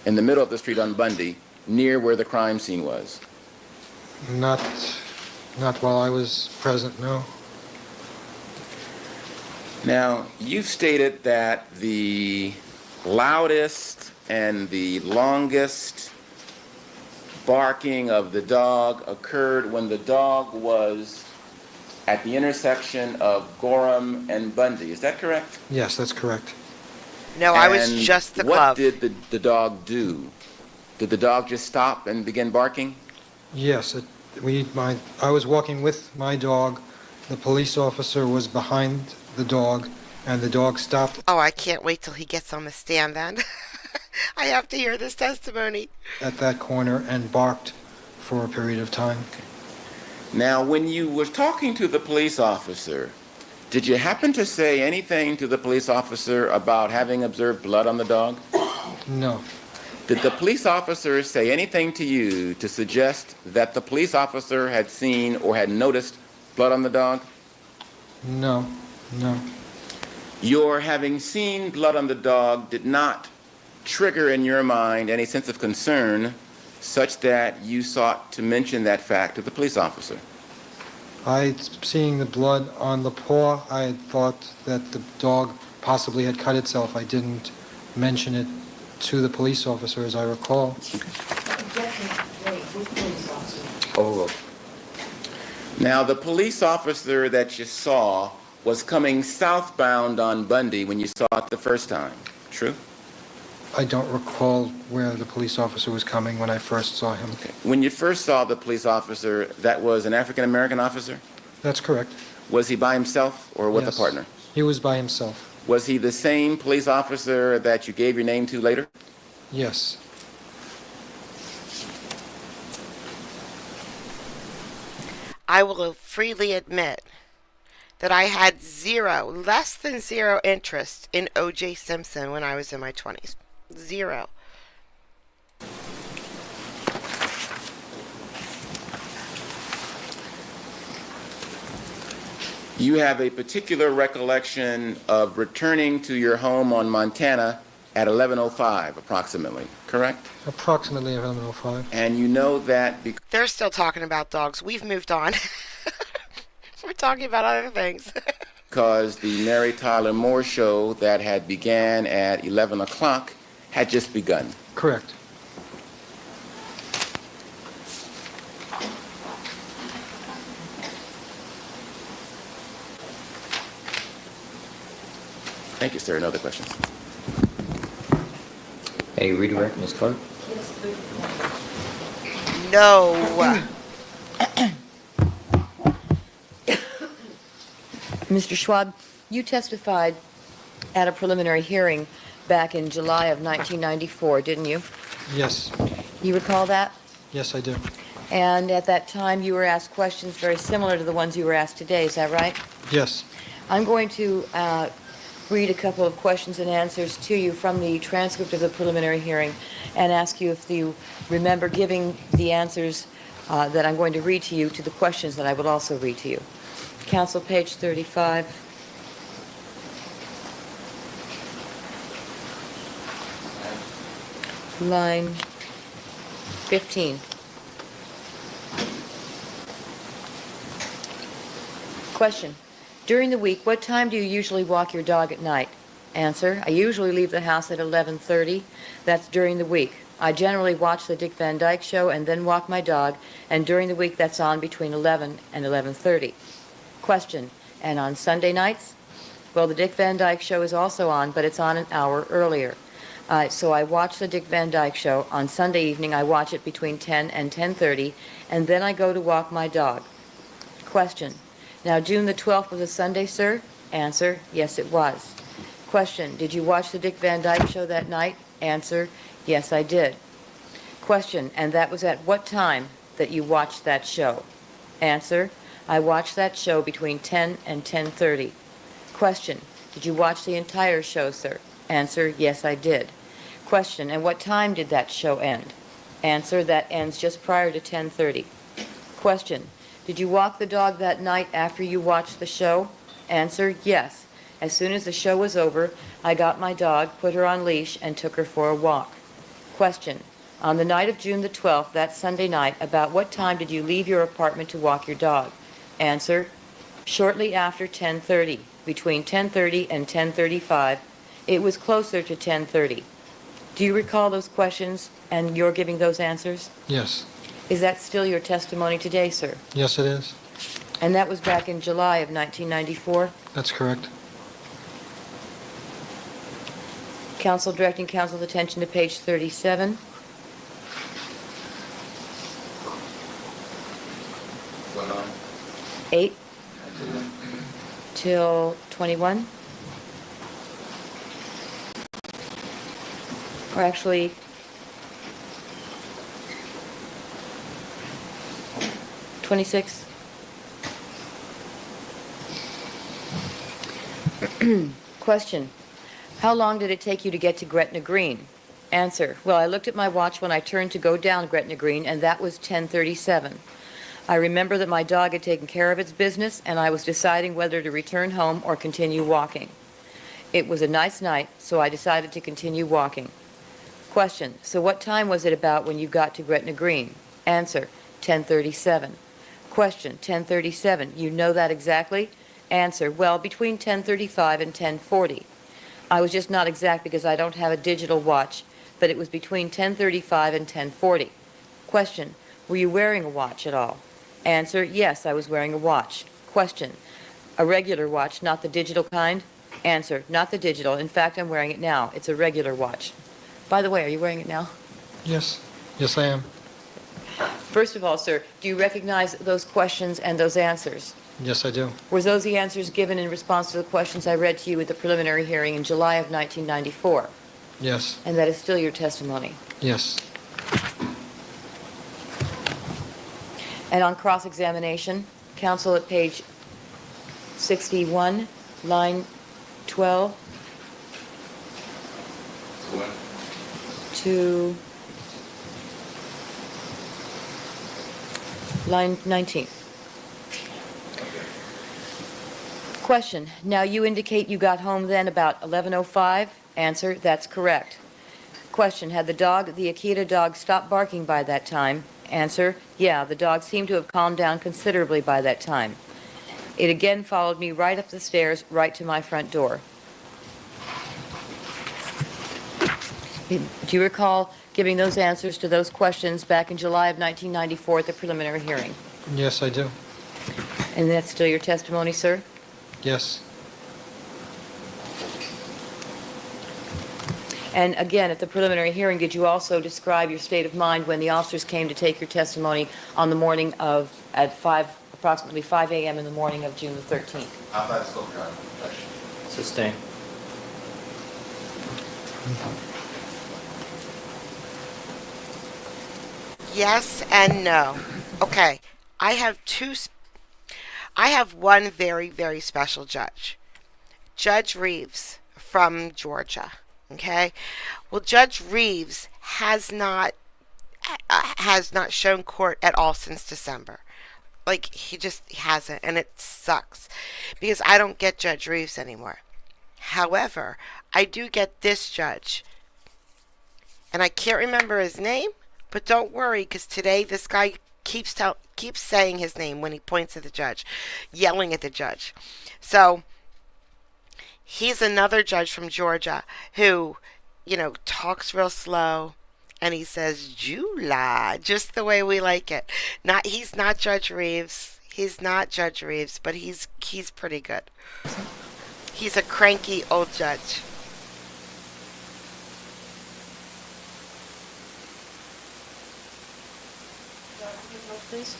F: in the middle of the street on Bundy, near where the crime scene was?
E: Not while I was present, no.
F: Now, you've stated that the loudest and the longest barking of the dog occurred when the dog was at the intersection of Gorham and Bundy. Is that correct?
E: Yes, that's correct.
A: No, I was
F: And
A: just the
F: what
A: glove.
F: did the dog do? Did the dog just stop and begin barking?
E: Yes, I was walking with my dog. The police officer was behind the dog, and the dog stopped
A: Oh, I can't wait till he gets on the stand then. I have to hear this testimony.
E: at that corner and barked for a period of time.
F: Now, when you were talking to the police officer, did you happen to say anything to the police officer about having observed blood on the dog?
E: No,
F: Did the police officer say anything to you to suggest that the police officer had seen or had noticed blood on the dog?
E: no.
F: Your having seen blood on the dog did not trigger in your mind any sense of concern such that you sought to mention that fact to the police officer?
E: Seeing the blood on the paw, I had thought that the dog possibly had cut itself. I didn't mention it to the police officer, as I recall.
D: Objection. Wait, which police
B: Overruled.
F: Now, the police officer that you saw was coming southbound on Bundy when you saw it the first time. True?
E: I don't recall where the police officer was coming when I first saw him.
F: When you first saw the police officer, that was an African-American officer?
E: That's correct.
F: Was he by himself or with
E: Yes.
F: a partner?
E: He was by himself.
F: Was he the same police officer that you gave your name to later?
E: Yes.
A: I will freely admit that I had less than zero interest in O.J. Simpson when I was in my 20s. Zero.
F: You have a particular recollection of returning to your home on Montana at 11:05 approximately, correct?
E: Approximately 11:05.
F: And you know that because
A: They're still talking about dogs. We've moved on. We're talking about other things.
F: the Mary Tyler Moore show that had began at 11 o'clock had just begun.
E: Correct.
F: Thank you, sir. No other questions?
B: Any redirect, Ms. Clark?
A: No.
D: Mr. Schwab, you testified at a preliminary hearing back in July of 1994, didn't you?
E: Yes.
D: You recall that?
E: Yes, I do.
D: And at that time, you were asked questions very similar to the ones you were asked today, is that right?
E: Yes.
D: I'm going to read a couple of questions and answers to you from the transcript of the preliminary hearing and ask you if you remember giving the answers that I'm going to read to you to the questions that I will also read to you. Counsel, page 35. Line 15. Question. During the week, what time do you usually walk your dog at night? Answer. I usually leave the house at 11:30. That's during the week. I generally watch the Dick Van Dyke Show and then walk my dog, and during the week that's on between 11 and 11:30. Question. And on Sunday nights? Well, the Dick Van Dyke Show is also on, but it's on an hour earlier. So I watch the Dick Van Dyke Show. On Sunday evening, I watch it between 10 and 10:30, and then I go to walk my dog. Question. Now, June the 12th was a Sunday, sir? Answer. Yes, it was. Question. Did you watch the Dick Van Dyke Show that night? Answer. Yes, I did. Question. And that was at what time that you watched that show? Answer. I watched that show between 10 and 10:30. Question. Did you watch the entire show, sir? Answer. Yes, I did. Question. And what time did that show end? Answer. That ends just prior to 10:30. Question. Did you walk the dog that night after you watched the show? Answer. Yes. As soon as the show was over, I got my dog, put her on leash, and took her for a walk. Question. On the night of June the 12th, that Sunday night, about what time did you leave your apartment to walk your dog? Answer. Shortly after 10:30, between 10:30 and 10:35. It was closer to 10:30. Do you recall those questions and you're giving those answers?
E: Yes.
D: Is that still your testimony today, sir?
E: Yes, it is.
D: And that was back in July of 1994?
E: That's correct.
D: Counsel directing counsel's attention to page 37.
F: What on?
D: 8 till 21? Or actually, '26. Question. How long did it take you to get to Gretna Green? Answer. Well, I looked at my watch when I turned to go down Gretna Green, and that was 10:37. I remember that my dog had taken care of its business, and I was deciding whether to return home or continue walking. It was a nice night, so I decided to continue walking. Question. So what time was it about when you got to Gretna Green? Answer. 10:37. Question. 10:37. You know that exactly? Answer. Well, between 10:35 and 10:40. I was just not exact because I don't have a digital watch, but it was between 10:35 and 10:40. Question. Were you wearing a watch at all? Answer, yes, I was wearing a watch. Question, a regular watch, not the digital kind? Answer, not the digital. In fact, I'm wearing it now. It's a regular watch. By the way, are you wearing it now?
E: Yes. Yes, I am.
D: First of all, sir, do you recognize those questions and those answers?
E: Yes, I do.
D: Were those the answers given in response to the questions I read to you at the preliminary hearing in July of 1994?
E: Yes.
D: And that is still your testimony?
E: Yes.
D: And on cross-examination, counsel at page 61, line 12 to line 19. Question, now you indicate you got home then about 11:05? Answer, that's correct. Question, had the Akita dog stopped barking by that time? Answer, yeah, the dog seemed to have calmed down considerably by that time. It again followed me right up the stairs, right to my front door. Do you recall giving those answers to those questions back in July of 1994 at the preliminary hearing?
E: Yes, I do.
D: And that's still your testimony, sir?
E: Yes.
D: And again, at the preliminary hearing, did you also describe your state of mind when the officers came to take your testimony on the morning of, approximately 5 a.m. in the morning of June the 13th?
F: Outside the scope, Your Honor. Objection.
B: Sustain.
A: Yes and no. Okay, I have one very, very special judge. Judge Reeves from Georgia. Okay? Well, Judge Reeves has not shown court at all since December. Like, he just hasn't, and it sucks because I don't get Judge Reeves anymore. However, I do get this judge, and I can't remember his name, but don't worry, because today this guy keeps saying his name when he points at the judge, yelling at the judge. So he's another judge from Georgia who, talks real slow, and he says July just the way we like it. He's not Judge Reeves. He's not Judge Reeves, but he's pretty good. He's a cranky old judge.
D: Please.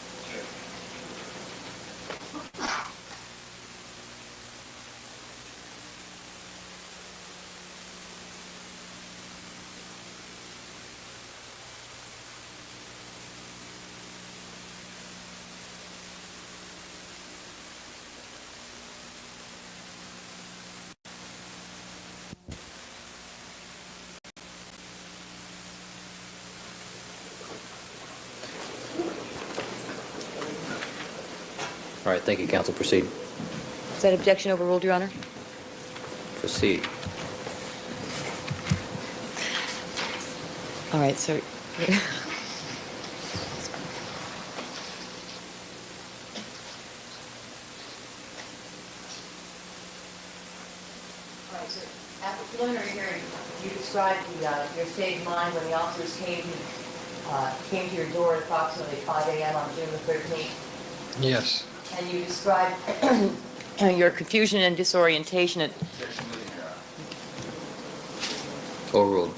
B: All right, thank you, counsel. Proceed.
D: Is that objection overruled, Your Honor?
B: Proceed.
D: All right, sir. All right, sir. At the preliminary hearing, you described your state of mind when the officers came to your door at approximately 5 a.m. on June the 13th.
E: Yes.
D: And you described your confusion and disorientation
B: Overruled.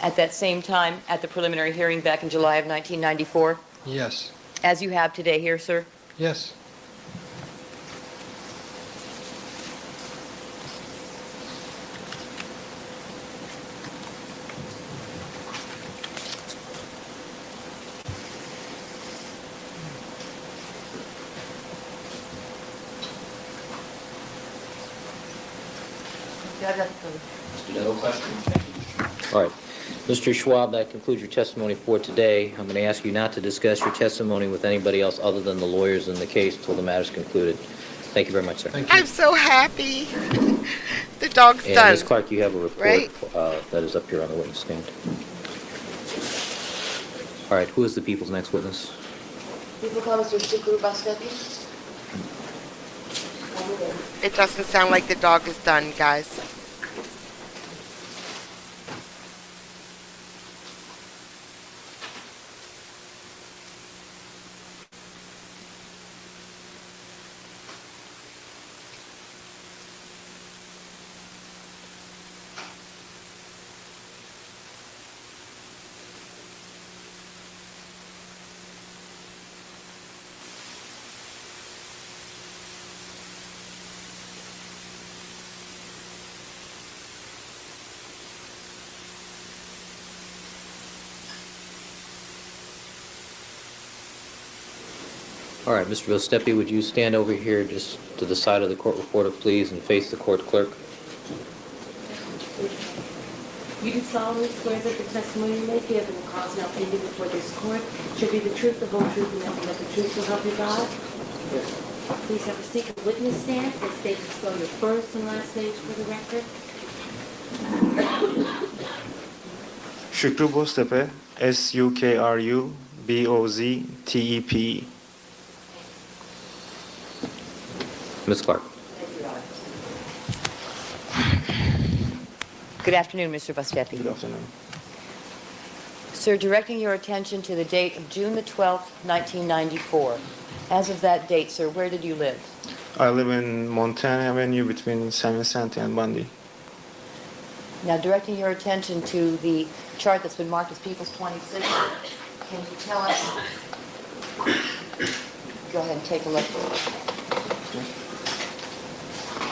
D: at that same time at the preliminary hearing back in July of 1994,
E: Yes.
D: as you have today here, sir?
E: Yes.
B: No question. All right. Mr. Schwab, that concludes your testimony for today. I'm going to ask you not to discuss your testimony with anybody else other than the lawyers in the case until the matter's concluded. Thank you very much, sir.
E: Thank you.
A: I'm so happy. The dog's
B: And
A: done.
B: Ms. Clark, you have a report
A: Right.
B: that is up here on the witness stand. All right, who is the people's next witness?
D: People call Mr. Shukuru Bastepi.
A: It doesn't sound like the dog is done, guys.
B: All right, Mr. Vilstepi, would you stand over here just to the side of the court reporter, please, and face the court clerk?
G: You do solemnly swear that the testimony you may give in the cause now pending before this court shall be the truth, the whole truth, and nothing but the truth, so help you God? Please have a seat and witness stand and state and spell your first and last names for the record.
H: Şükrü Boztepe, S-U-K-R-U-B-O-Z-T-E-P.
B: Ms. Clark.
D: Good afternoon, Mr. Vastepi.
H: Good afternoon.
D: Sir, directing your attention to the date of June the 12th, 1994. As of that date, sir, where did you live?
H: I live in Montana Avenue between San Vicente and Bundy.
D: Now, directing your attention to the chart that's been marked as People's 26, can you tell us? Go ahead and take a look.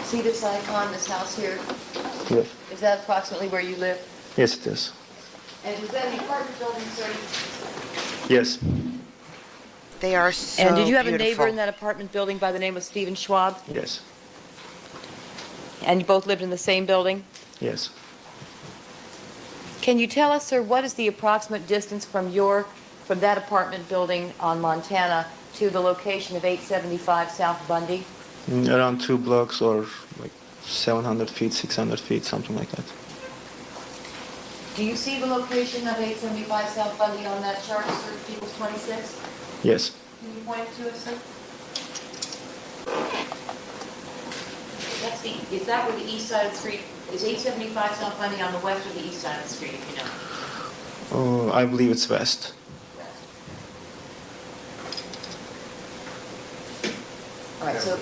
D: See this icon, this house here?
H: Yes.
D: Is that approximately where you live?
H: Yes, it is.
D: And was that an apartment building, sir?
H: Yes.
A: They are so
D: And did you have a
A: beautiful.
D: neighbor in that apartment building by the name of Stephen Schwab?
H: Yes.
D: And you both lived in the same building?
H: Yes.
D: Can you tell us, sir, what is the approximate distance from that apartment building on Montana to the location of 875 South Bundy?
H: Around 2 blocks or like 700 feet, 600 feet, something like that.
D: Do you see the location of 875 South Bundy on that chart, sir, People's 26?
H: Yes.
D: Can you point it to us, sir? Is that where the east side of the street, is 875 South Bundy on the west or the east side of the street, if you know?
H: I believe it's west.
D: All right, so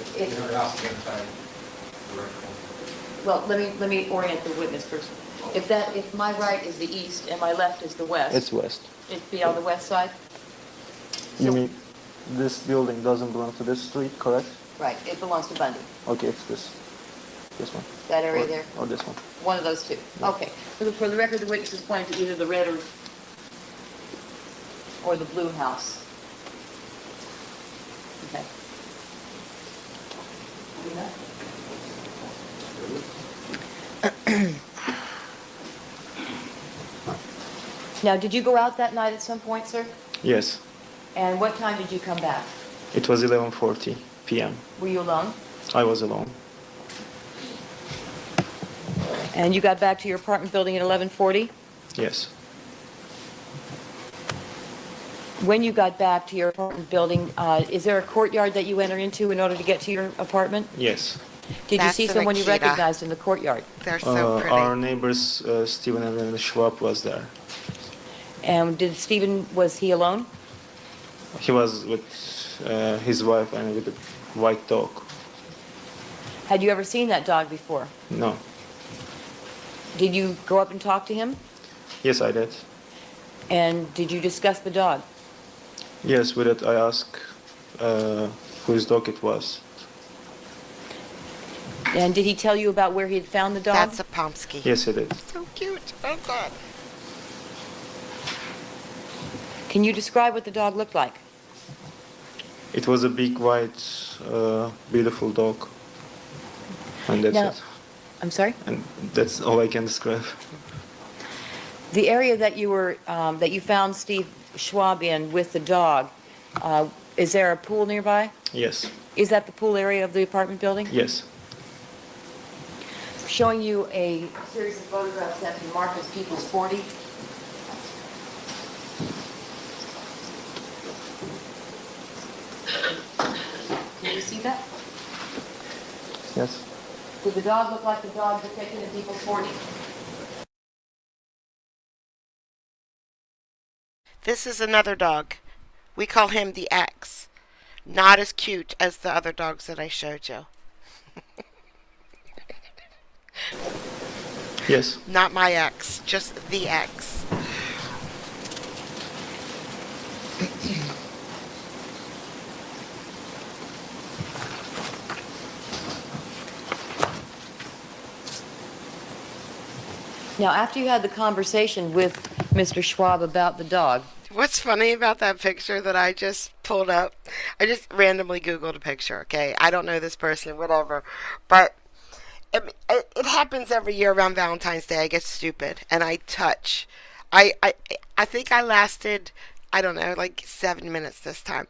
D: well, let me orient the witness first. If my right is the east and my left is the west.
H: It's west.
D: It'd be on the west side?
H: You mean this building doesn't belong to this street, correct?
D: Right, it belongs to Bundy.
H: Okay, it's this one.
D: That area there?
H: Or this one.
D: One of those two. Okay. For the record, the witness is pointing to either the red or the blue house. Okay. Now, did you go out that night at some point, sir?
H: Yes.
D: And what time did you come back?
H: It was 11:40 p.m.
D: Were you alone?
H: I was alone.
D: And you got back to your apartment building at 11:40?
H: Yes.
D: When you got back to your apartment building, is there a courtyard that you enter into in order to get to your apartment?
H: Yes.
D: Did you
A: That's
D: see
A: an
D: someone you
A: Akita.
D: recognized in the courtyard?
A: They're so pretty.
H: Our neighbors, Stephen and Schwab, was there.
D: And was he alone?
H: He was with his wife and with a white dog.
D: Had you ever seen that dog before?
H: No.
D: Did you go up and talk to him?
H: Yes, I did.
D: And did you discuss the dog?
H: Yes, with it I asked whose dog it was.
D: And did he tell you about where he had found the dog?
A: That's a Pomsky.
H: Yes, he did.
A: So cute. Oh, God.
D: Can you describe what the dog looked like?
H: It was a big, white, beautiful dog. And that's
D: Now-
H: it.
D: I'm sorry?
H: And that's all I can describe.
D: The area that you found Steve Schwab in with the dog, is there a pool nearby?
H: Yes.
D: Is that the pool area of the apartment building?
H: Yes.
D: Showing you a series of photographs that can mark as People's 40. Can you see that?
H: Yes.
D: Did the dog look like the dog depicted in People's 40?
A: This is another dog. We call him the X. Not as cute as the other dogs that I showed you.
H: Yes.
A: Not my ex, just the X.
D: Now, after you had the conversation with Mr. Schwab about the dog,
A: What's funny about that picture that I just pulled up? I just randomly Googled a picture, okay? I don't know this person, whatever. But it happens every year around Valentine's Day. I get stupid and I touch. I, I, I think I lasted, I don't know, like 7 minutes this time.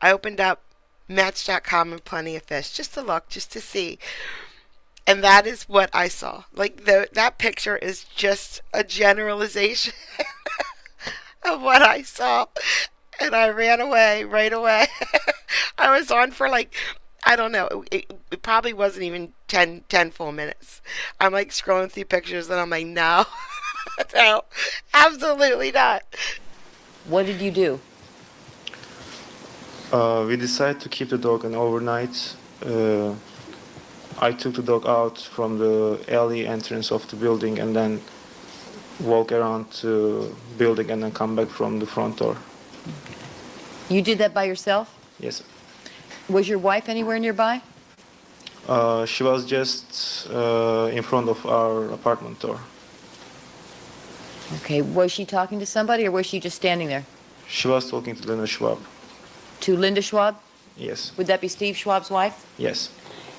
A: I opened up Match.com and Plenty of Fish just to look, just to see. And that is what I saw. Like, that picture is just a generalization of what I saw. And I ran away right away. I was on for like, I don't know, it probably wasn't even 10 full minutes. I'm like scrolling through pictures and I'm like, no, no, absolutely not.
D: What did you do?
H: We decided to keep the dog an overnight. I took the dog out from the alley entrance of the building and then walk around the building and then come back from the front door.
D: You did that by yourself?
H: Yes.
D: Was your wife anywhere nearby?
H: She was just in front of our apartment door.
D: Okay, was she talking to somebody or was she just standing there?
H: She was talking to Linda Schwab.
D: To Linda Schwab?
H: Yes.
D: Would that be Steve Schwab's wife?
H: Yes.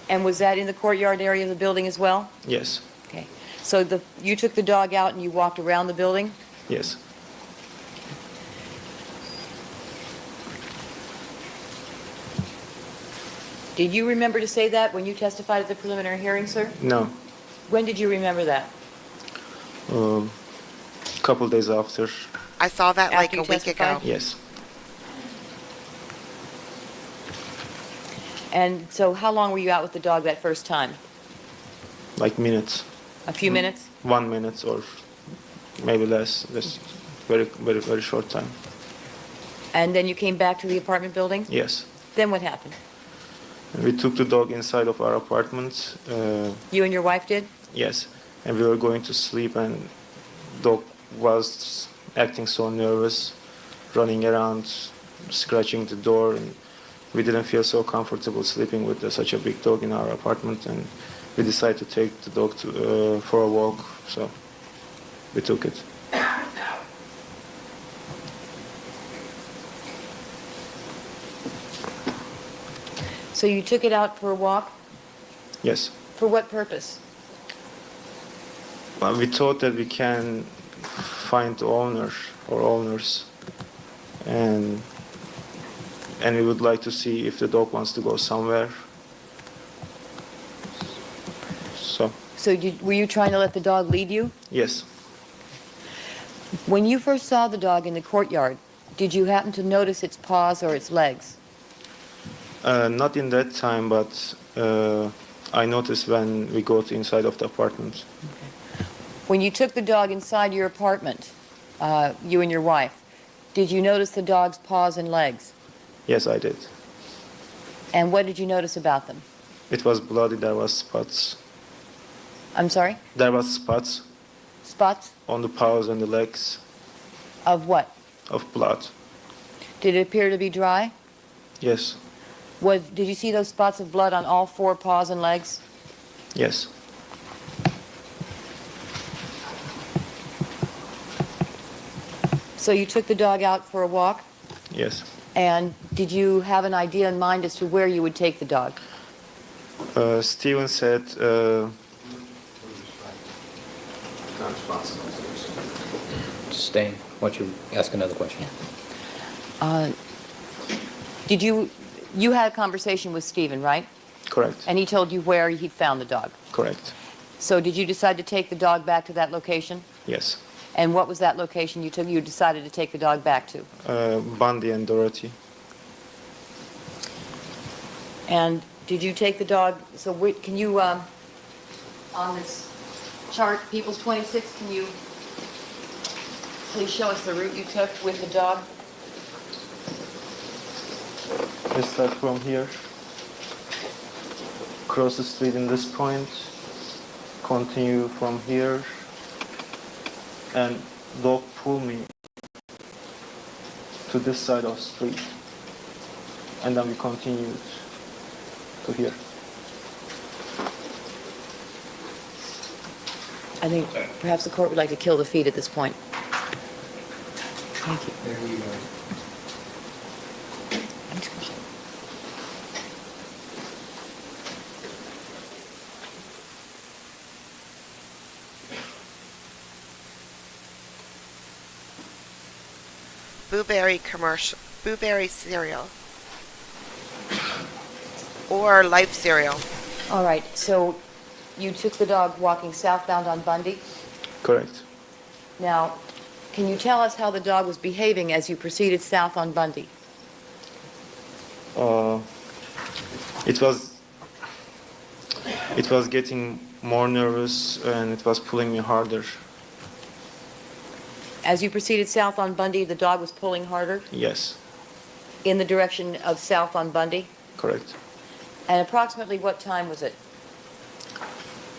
D: And was that in the courtyard area of the building as well?
H: Yes.
D: Okay. So you took the dog out and you walked around the building?
H: Yes.
D: Did you remember to say that when you testified at the preliminary hearing, sir?
H: No.
D: When did you remember that?
H: Couple days after.
A: I saw that like
D: After you
A: a week ago.
D: testified?
H: Yes.
D: And so how long were you out with the dog that first time?
H: Like minutes.
D: A few minutes?
H: 1 minute or maybe less. Just very, very, very short time.
D: And then you came back to the apartment building?
H: Yes.
D: Then what happened?
H: We took the dog inside of our apartment.
D: You and your wife did?
H: Yes. And we were going to sleep and dog was acting so nervous, running around, scratching the door, and we didn't feel so comfortable sleeping with such a big dog in our apartment, and we decided to take the dog for a walk, so we took it.
D: So you took it out for a walk?
H: Yes.
D: For what purpose?
H: Well, we thought that we can find the owner or owners, and we would like to see if the dog wants to go somewhere. So,
D: Were you trying to let the dog lead you?
H: yes.
D: When you first saw the dog in the courtyard, did you happen to notice its paws or its legs?
H: Not in that time, but I noticed when we got inside of the apartment.
D: When you took the dog inside your apartment, you and your wife, did you notice the dog's paws and legs?
H: Yes, I did.
D: And what did you notice about them?
H: It was bloody, there was spots.
D: I'm sorry?
H: There was spots
D: Spots
H: on the paws and the legs
D: of what?
H: of blood.
D: Did it appear to be dry?
H: Yes,
D: Did you see those spots of blood on all four paws and legs?
H: yes.
D: So you took the dog out for a walk?
H: Yes.
D: And did you have an idea in mind as to where you would take the dog?
H: Steven said
B: Staying. Why don't you ask another question?
D: Did you had a conversation with Stephen, right?
H: correct,
D: And he told you where he'd found the dog.
H: correct.
D: So did you decide to take the dog back to that location?
H: Yes.
D: And what was that location you decided to take the dog back to?
H: Bundy and Dorothy.
D: And did you take the dog, can you, on this chart, People's 26, can you please show us the route you took with the dog?
H: Let's start from here. Cross the street in this point. Continue from here. And dog pull me to this side of the street. And then we continued to here.
D: I think perhaps the court would like to kill the feet at this point. Thank you.
I: There you go.
A: Blueberry cereal, or Life cereal.
D: All right, so you took the dog walking southbound on Bundy.
H: Correct.
D: Now, can you tell us how the dog was behaving as you proceeded south on Bundy?
H: It was getting more nervous and it was pulling me harder.
D: As you proceeded south on Bundy, the dog was pulling harder
H: Yes,
D: in the direction of south on Bundy?
H: correct.
D: And approximately what time was it?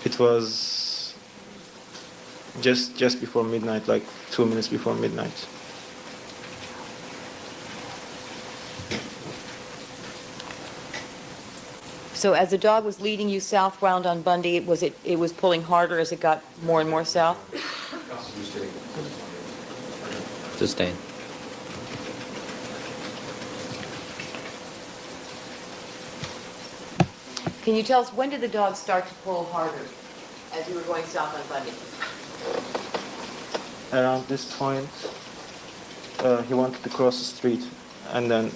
H: It was just before midnight, like 2 minutes before midnight.
D: So as the dog was leading you southbound on Bundy, it was pulling harder as it got more and more south?
B: Sustained.
D: Can you tell us, when did the dog start to pull harder as you were going south on Bundy?
H: Around this point, he wanted to cross the street and then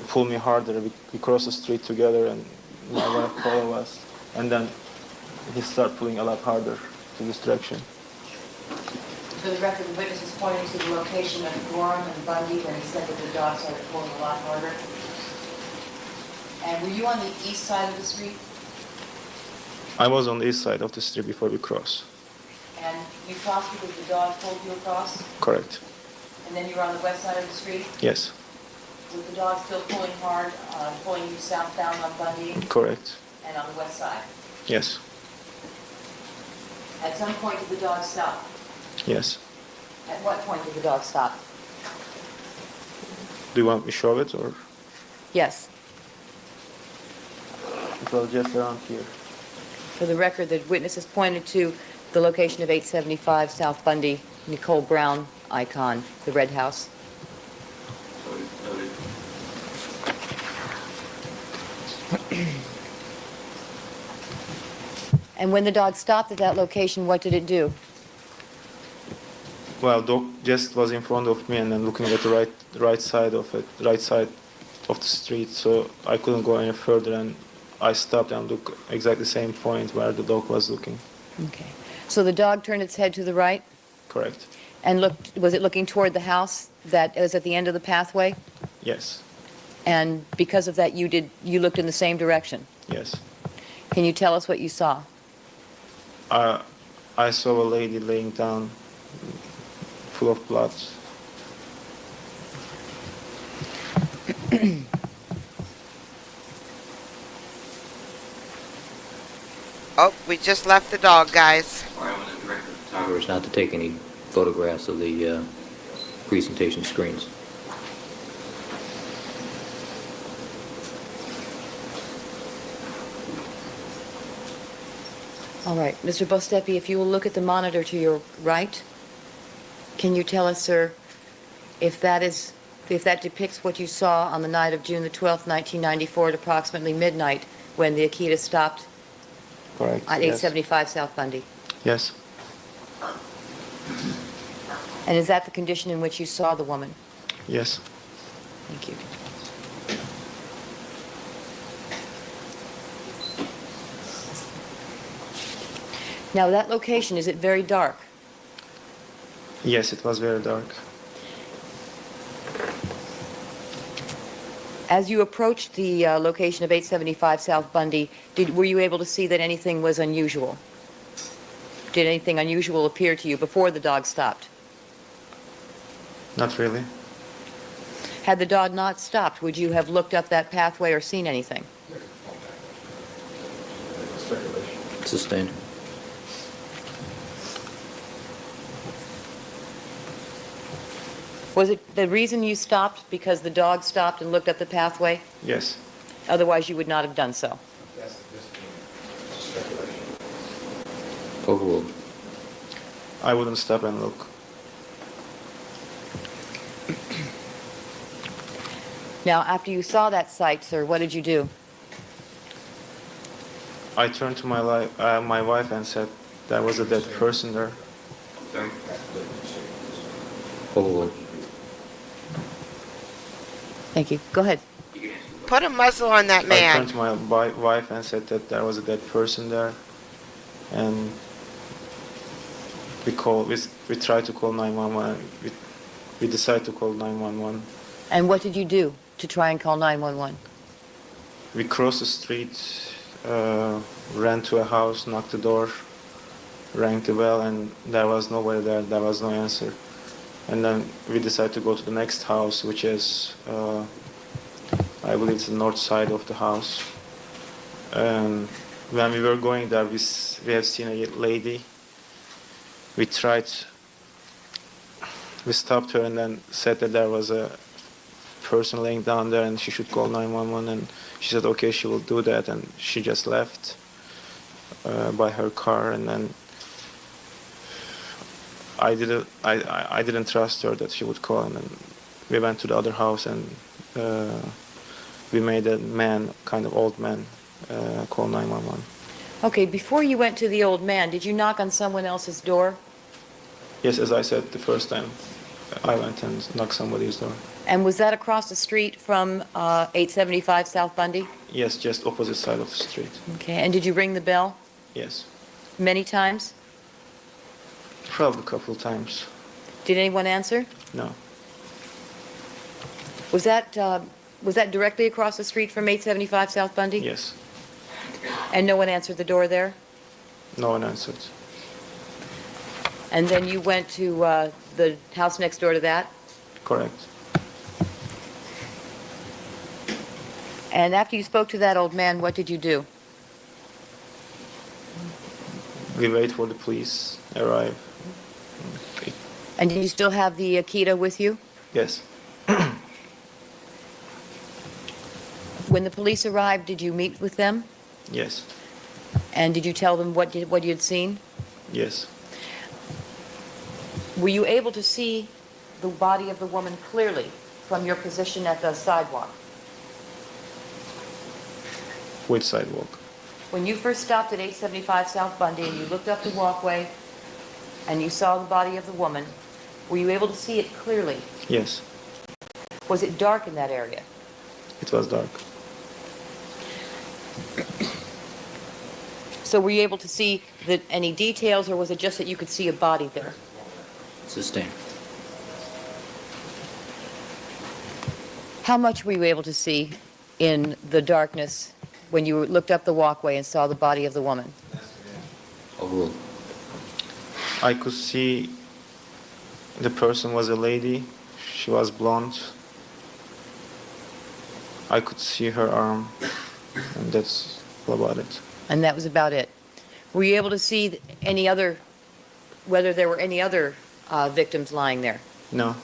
H: pull me harder. We crossed the street together and my wife followed us. And then he started pulling a lot harder to this direction.
D: For the record, the witness is pointing to the location of Gorham and Bundy when he said that the dog started pulling a lot harder. And were you on the east side of the street?
H: I was on the east side of the street before we crossed.
D: And you crossed because the dog pulled you across?
H: Correct.
D: And then you were on the west side of the street?
H: Yes,
D: Was the dog still pulling hard, pulling you southbound on Bundy
H: correct.
D: and on the west side?
H: Yes,
D: At some point, did the dog stop?
H: yes.
D: At what point did the dog stop?
H: Do you want me to show it or?
D: Yes.
H: It was just around here.
D: For the record, the witness has pointed to the location of 875 South Bundy, Nicole Brown icon, the red house. And when the dog stopped at that location, what did it do?
H: Well, dog just was in front of me and then looking at the right side of the street, so I couldn't go any further and I stopped and looked exactly the same point where the dog was looking.
D: Okay. So the dog turned its head to the right
H: Correct.
D: and was it looking toward the house that was at the end of the pathway?
H: Yes.
D: And because of that, you looked in the same direction.
H: Yes.
D: Can you tell us what you saw?
H: I saw a lady laying down, full of blood.
A: Oh, we just left the dog, guys.
B: I want to direct the photographers not to take any photographs of the presentation screens.
D: All right, Mr. Bostepi, if you will look at the monitor to your right, can you tell us, sir, if that depicts what you saw on the night of June the 12th, 1994 at approximately midnight when the Akita stopped
H: Correct.
D: at 875 South Bundy?
H: Yes.
D: And is that the condition in which you saw the woman?
H: Yes.
D: Thank you. Now, that location, is it very dark?
H: Yes, it was very dark.
D: As you approached the location of 875 South Bundy, were you able to see that anything was unusual? Did anything unusual appear to you before the dog stopped?
H: Not really.
D: Had the dog not stopped, would you have looked up that pathway or seen anything?
B: Sustained.
D: Was it the reason you stopped because the dog stopped and looked up the pathway?
H: Yes.
D: Otherwise, you would not have done so.
B: Overruled.
H: I wouldn't stop and look.
D: Now, after you saw that sight, sir, what did you do?
H: I turned to my wife and said there was a dead person there.
B: Overruled.
D: Thank you. Go ahead.
A: Put a muzzle on that
H: I
A: man.
H: turned to my wife and said that there was a dead person there, and we tried to call 911. We decided to call 911.
D: And what did you do to try and call 911?
H: We crossed the street, ran to a house, knocked the door, rang the bell, and there was nobody there. There was no answer. And then we decided to go to the next house, which is, I believe it's the north side of the house. And when we were going there, we have seen a lady. We stopped her and then said that there was a person laying down there and she should call 911, and she said okay, she will do that, and she just left by her car. And then I didn't trust her that she would call, and then we went to the other house, and we made a man, kind of old man, call 911.
D: Okay, before you went to the old man, did you knock on someone else's door?
H: Yes, as I said the first time, I went and knocked somebody's door.
D: And was that across the street from 875 South Bundy?
H: Yes, just opposite side of the street.
D: Okay, and did you ring the bell
H: Yes,
D: many times?
H: probably a couple of times.
D: Did anyone answer?
H: No,
D: Was that directly across the street from 875 South Bundy?
H: yes,
D: And no one answered the door there?
H: no one answered.
D: And then you went to the house next door to that?
H: Correct.
D: And after you spoke to that old man, what did you do?
H: We wait for the police arrive.
D: And did you still have the Akita with you?
H: Yes,
D: When the police arrived, did you meet with them?
H: yes,
D: And did you tell them what you had seen?
H: yes,
D: Were you able to see the body of the woman clearly from your position at the sidewalk?
H: with sidewalk.
D: When you first stopped at 875 South Bundy and you looked up the walkway and you saw the body of the woman, were you able to see it clearly?
H: Yes,
D: Was it dark in that area?
H: it was dark.
D: So were you able to see any details, or was it just that you could see a body there?
B: Sustained.
D: How much were you able to see in the darkness when you looked up the walkway and saw the body of the woman?
B: Overruled.
H: I could see the person was a lady. She was blonde. I could see her arm, and that's all about it.
D: And that was about it. Were you able to see whether there were any other victims lying there?
H: No,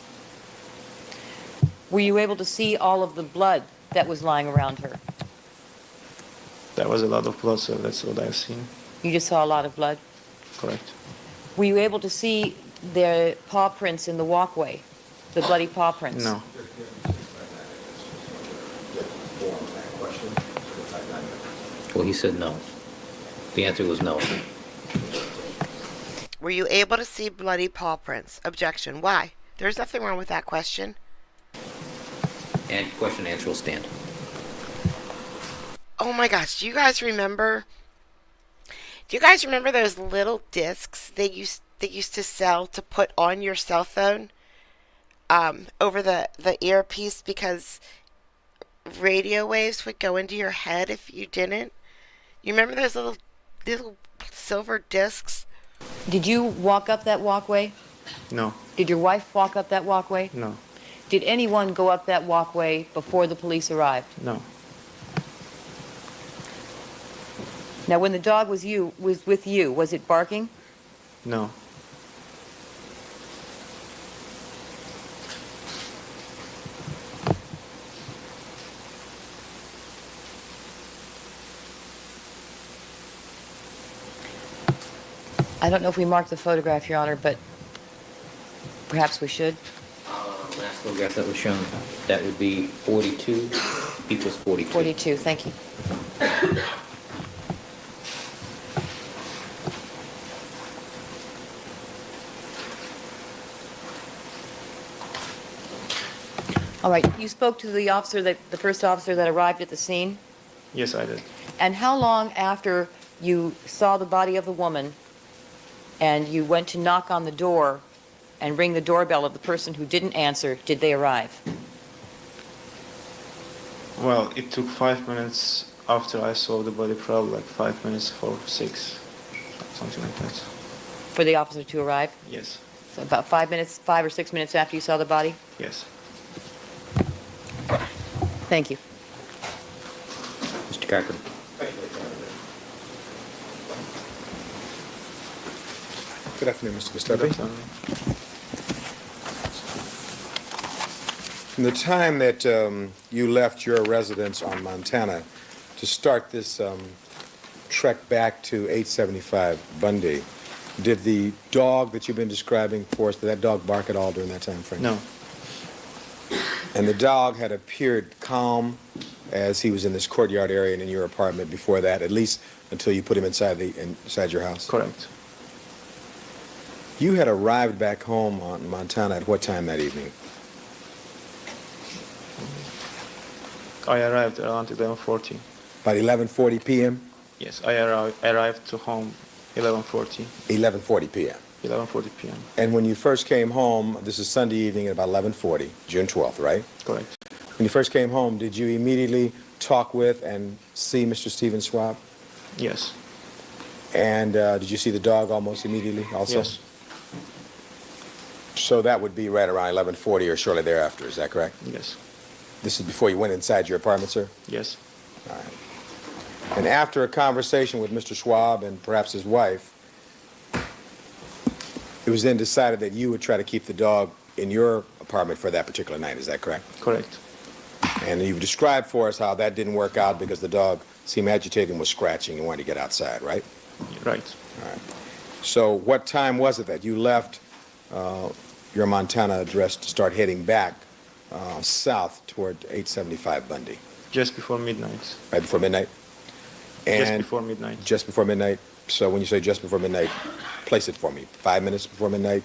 D: Were you able to see all of the blood that was lying around her?
H: there was a lot of blood, so that's what I've seen.
D: You just saw a lot of blood.
H: Correct.
D: Were you able to see the paw prints in the walkway, the bloody paw prints?
H: No,
B: Well, he said no. The answer was no.
A: Were you able to see bloody paw prints? Objection. Why? There's nothing wrong with that question.
B: And question and answer will stand.
A: Oh my gosh, do you guys remember those little discs they used to sell to put on your cell phone over the earpiece, because radio waves would go into your head if you didn't? You remember those little silver discs?
D: Did you walk up that walkway?
H: no,
D: Did your wife walk up that walkway?
H: no,
D: Did anyone go up that walkway before the police arrived?
H: no.
D: Now, when the dog was with you, was it barking?
H: No.
D: I don't know if we marked the photograph, Your Honor, but perhaps we should.
B: Last look photograph that was shown, that would be 42 equals 42.
D: 42, thank you. All right, you spoke to the officer, the first officer that arrived at the scene?
H: Yes, I did.
D: And how long after you saw the body of the woman and you went to knock on the door and ring the doorbell of the person who didn't answer, did they arrive?
H: Well, it took 5 minutes after I saw the body, probably like 5 minutes for 6, something like that.
D: For the officer to arrive?
H: Yes,
D: So about 5 minutes, 5 or 6 minutes after you saw the body?
H: yes.
B: Mr.
D: Thank you.
B: Cochran.
I: Good afternoon, Mr.
H: Good
I: Gustetti.
H: afternoon.
I: From the time that you left your residence on Montana to start this trek back to 875 Bundy, did the dog that you've been describing for us, did that dog bark at all during that time frame?
H: No,
I: And the dog had appeared calm as he was in this courtyard area and in your apartment before that, at least until you put him inside your house?
H: correct.
I: You had arrived back home on Montana at what time that evening?
H: I arrived around 11:40.
I: About 11:40 p.m.?
H: Yes, I arrived to home 11:40,
I: 11:40 p.m.
H: 11:40 p.m.
I: And when you first came home, this is Sunday evening at about 11:40, June 12th, right?
H: Correct.
I: When you first came home, did you immediately talk with and see Mr. Stephen Schwab?
H: Yes,
I: And did you see the dog almost immediately also?
H: yes,
I: So that would be right around 11:40 or shortly thereafter, is that correct?
H: yes,
I: This is before you went inside your apartment, sir?
H: yes,
I: All right. And after a conversation with Mr. Schwab and perhaps his wife, it was then decided that you would try to keep the dog in your apartment for that particular night, is that correct?
H: correct.
I: And you've described for us how that didn't work out because the dog seemed agitated and was scratching and wanted to get outside, right?
H: Right.
I: So what time was it that you left your Montana address to start heading back south toward 875 Bundy?
H: Just before midnight.
I: Right before midnight?
H: Just before midnight.
I: Just before midnight. So when you say just before midnight, place it for me. 5 minutes before midnight?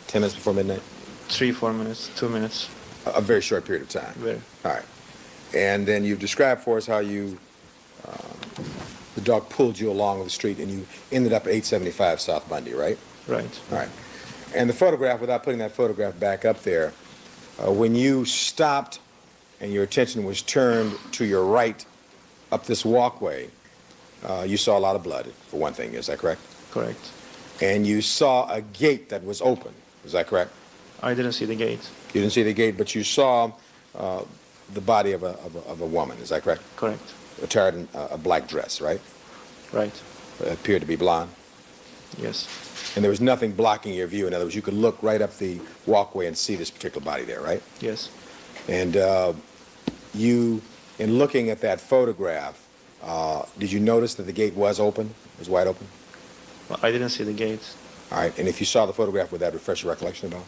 I: 10 minutes before midnight?
H: 3, 4 minutes, 2 minutes.
I: A very short period of time.
H: Very.
I: All right. And then you've described for us how the dog pulled you along the street and you ended up at 875 South Bundy, right?
H: Right.
I: All right. And the photograph, without putting that photograph back up there, when you stopped and your attention was turned to your right up this walkway, you saw a lot of blood, for one thing. Is that correct?
H: Correct.
I: And you saw a gate that was open. Is that correct?
H: I didn't see the gate.
I: You didn't see the gate, but you saw the body of a woman. Is that correct?
H: Correct.
I: Attired in a black dress, right?
H: Right.
I: Appeared to be blonde.
H: Yes.
I: And there was nothing blocking your view. In other words, you could look right up the walkway and see this particular body there, right?
H: Yes.
I: And you, in looking at that photograph, did you notice that the gate was open? It was wide open?
H: Well, I didn't see the gate.
I: All right. And if you saw the photograph, would that refresh your recollection at all?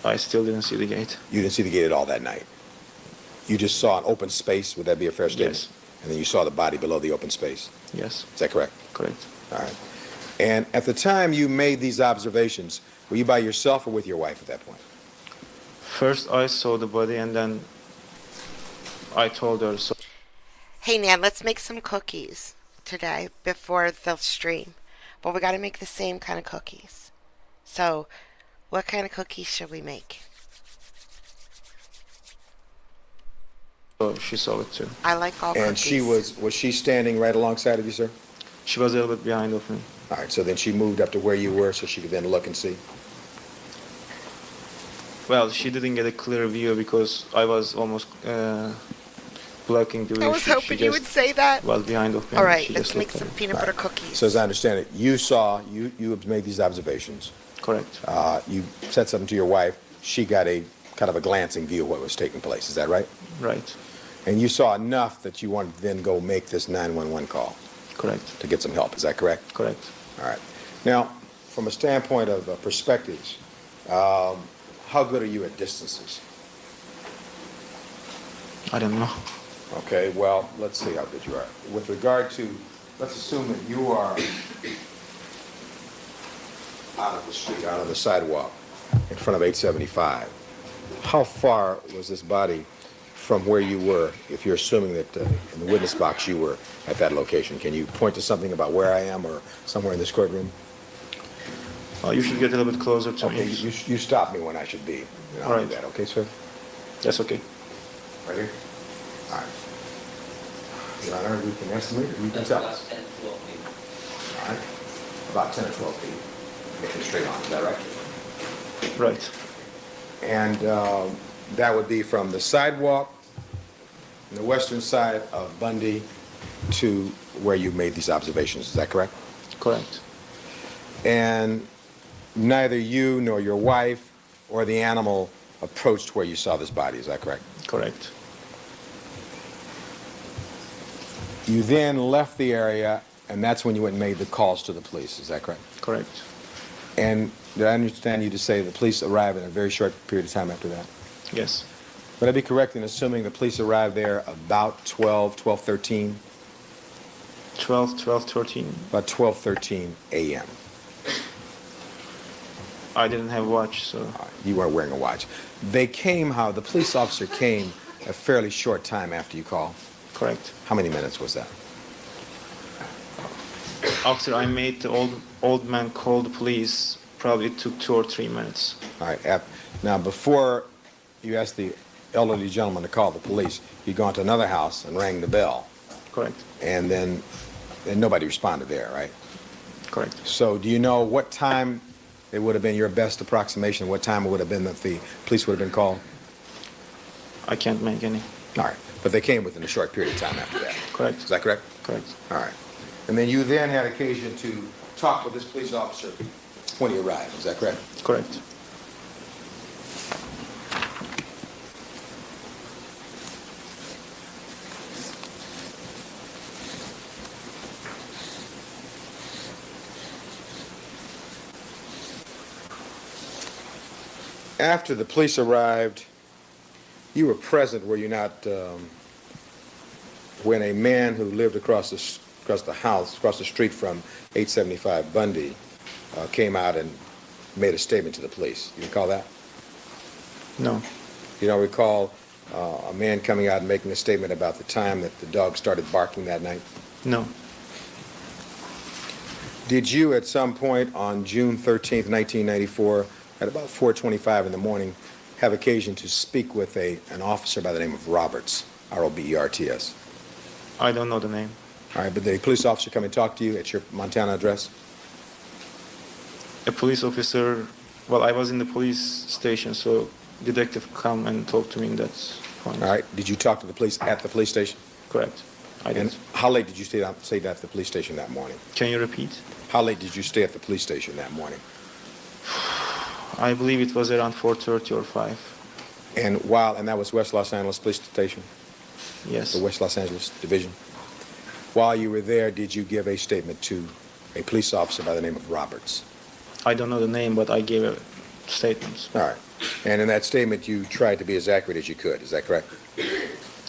H: I still didn't see the gate.
I: You didn't see the gate at all that night? You just saw an open space? Would that be a fair statement?
H: Yes.
I: And then you saw the body below the open space?
H: Yes.
I: Is that correct?
H: Correct.
I: All right. And at the time you made these observations, were you by yourself or with your wife at that point?
H: First I saw the body and then I told her, so
A: Hey, Nan, let's make some cookies today before the stream. But we got to make the same kind of cookies. So, what kind of cookies should we make?
H: she saw it too.
A: I like all
I: And
A: cookies.
I: she was she standing right alongside of you, sir?
H: She was a little bit behind of me.
I: All right, so then she moved up to where you were so she could then look and see.
H: Well, she didn't get a clear view because I was almost blocking the view.
A: I was
H: She
A: hoping you would
H: just
A: say that.
H: was behind of me.
A: All
H: and
A: right,
H: she
A: let's
H: just
A: make
H: looked
A: some
H: at me.
A: peanut butter cookies.
I: So as I understand it, you have made these observations.
H: Correct.
I: You said something to your wife. She got a kind of a glancing view of what was taking place. Is that right?
H: Right.
I: And you saw enough that you wanted to then go make this 911 call
H: Correct.
I: to get some help. Is that correct?
H: Correct.
I: All right. Now, from a standpoint of perspectives, how good are you at distances?
H: I don't know.
I: Okay, well, let's see how good you are. With regard to, let's assume that you are out of the street, out of the sidewalk, in front of 875. How far was this body from where you were, if you're assuming that in the witness box you were at that location? Can you point to something about where I am or somewhere in this courtroom?
H: You should get a little bit closer to
I: Okay,
H: me.
I: you stop me when I should be. And I'll do
H: Right.
I: that, okay, sir?
H: That's okay.
I: Right here? All right. Your Honor, we can estimate, or you can tell us.
B: 10, 12 feet.
I: All right. About 10 or 12 feet. Making straight on, is that right?
H: Right.
I: And that would be from the sidewalk, on the western side of Bundy, to where you made these observations. Is that correct?
H: Correct.
I: And neither you nor your wife or the animal approached where you saw this body. Is that correct?
H: Correct.
I: You then left the area, and that's when you went and made the calls to the police. Is that correct?
H: Correct.
I: And did I understand you to say the police arrived in a very short period of time after that?
H: Yes.
I: Would I be correct in assuming the police arrived there about 12:13?
H: 13.
I: About 12:13 a.m.
H: I didn't have watch, so
I: You weren't wearing a watch. They came, the police officer came a fairly short time after you called.
H: correct.
I: How many minutes was that?
H: After I made the old man call the police, probably it took 2 or 3 minutes.
I: All right. Now, before you asked the elderly gentleman to call the police, you'd gone to another house and rang the bell,
H: Correct.
I: and then nobody responded there, right?
H: Correct.
I: So do you know what time it would have been your best approximation, what time it would have been that the police would have been called?
H: I can't make any.
I: All right. But they came within a short period of time after that.
H: Correct.
I: Is that correct?
H: Correct.
I: All right. And then you then had occasion to talk with this police officer when he arrived. Is that correct?
H: Correct.
I: After the police arrived, you were present, were you not, when a man who lived across the street from 875 Bundy came out and made a statement to the police? You recall that?
H: No.
I: You don't recall a man coming out and making a statement about the time that the dog started barking that night?
H: No.
I: Did you at some point on June 13th, 1994, at about 4:25 in the morning, have occasion to speak with an officer by the name of Roberts, Roberts?
H: I don't know the name.
I: All right, but the police officer come and talk to you at your Montana address?
H: A police officer, well, I was in the police station, so detective come and talk to me in that point.
I: All right, did you talk to the police at the police station?
H: Correct. I did.
I: And how late did you stay at the police station that morning?
H: Can you repeat?
I: How late did you stay at the police station that morning?
H: I believe it was around 4:30 or 5.
I: And that was West Los Angeles Police Station,
H: Yes.
I: the West Los Angeles Division. While you were there, did you give a statement to a police officer by the name of Roberts?
H: I don't know the name, but I gave a statement.
I: All right. And in that statement, you tried to be as accurate as you could. Is that correct?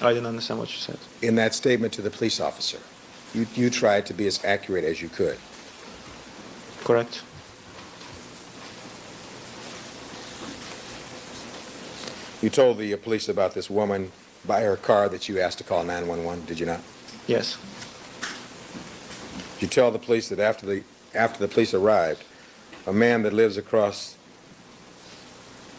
H: I didn't understand what you said.
I: In that statement to the police officer, you tried to be as accurate as you could.
H: Correct.
I: You told the police about this woman by her car that you asked to call 911, did you not?
H: Yes.
I: You tell the police that after the police arrived, a man that lives across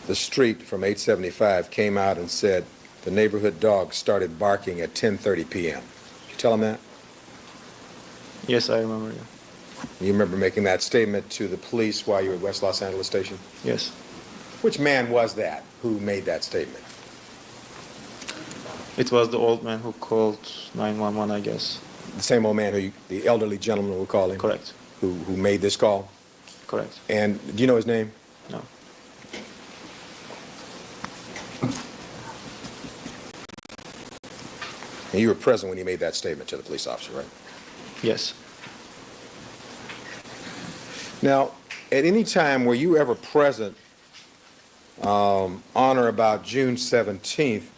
I: the street from 875 came out and said the neighborhood dog started barking at 10:30 p.m. Did you tell him that?
H: Yes, I remember you.
I: You remember making that statement to the police while you were at West Los Angeles Station?
H: Yes.
I: Which man was that who made that statement?
H: It was the old man who called 911, I guess.
I: The same old man, the elderly gentleman who called him?
H: Correct.
I: Who made this call?
H: Correct.
I: And do you know his name?
H: No.
I: And you were present when he made that statement to the police officer, right?
H: Yes.
I: Now, at any time were you ever present on or about June 17th,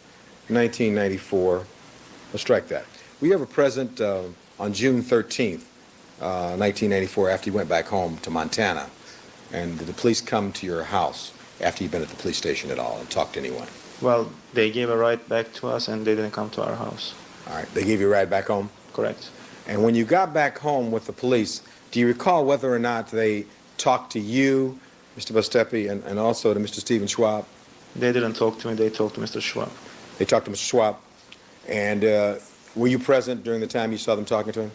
I: 1994. Let's strike that. Were you ever present on June 13th, 1994, after you went back home to Montana, and did the police come to your house after you'd been at the police station at all and talked to anyone?
H: Well, they gave a ride back to us and they didn't come to our house.
I: All right, they gave you a ride back home?
H: Correct.
I: And when you got back home with the police, do you recall whether or not they talked to you, Mr. Bastepi, and also to Mr. Stephen Schwab?
H: They didn't talk to me, they talked to Mr. Schwab.
I: They talked to Mr. Schwab. And were you present during the time you saw them talking to him?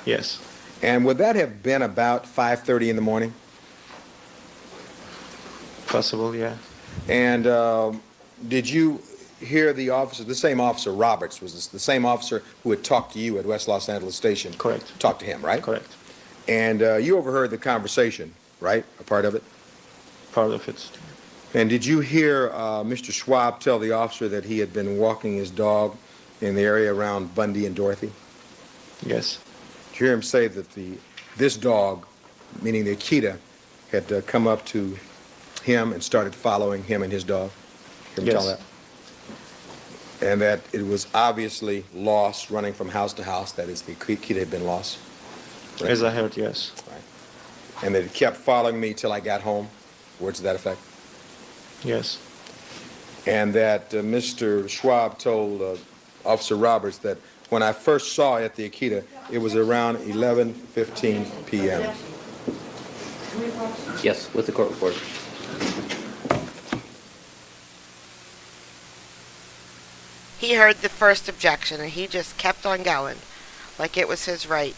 H: Yes.
I: And would that have been about 5:30 in the morning?
H: Possible, yeah.
I: And did you hear the officer, the same officer, Roberts, was this the same officer who had talked to you at West Los Angeles Station?
H: Correct.
I: Talked to him, right?
H: Correct.
I: And you overheard the conversation, right? A part of it?
H: Part of it.
I: And did you hear Mr. Schwab tell the officer that he had been walking his dog in the area around Bundy and Dorothy?
H: Yes.
I: Did you hear him say that this dog, meaning the Akita, had come up to him and started following him and his dog? Hear him tell
H: Yes.
I: that? And that it was obviously lost, running from house to house, that is, the Akita had been lost? Right?
H: As I heard, yes.
I: Right. And that it kept following me till I got home? Words to that effect?
H: Yes.
I: And that Mr. Schwab told Officer Roberts that when I first saw it at the Akita, it was around 11:15 p.m.
B: Yes, with the court reporter.
A: He heard the first objection and he just kept on going like it was his right.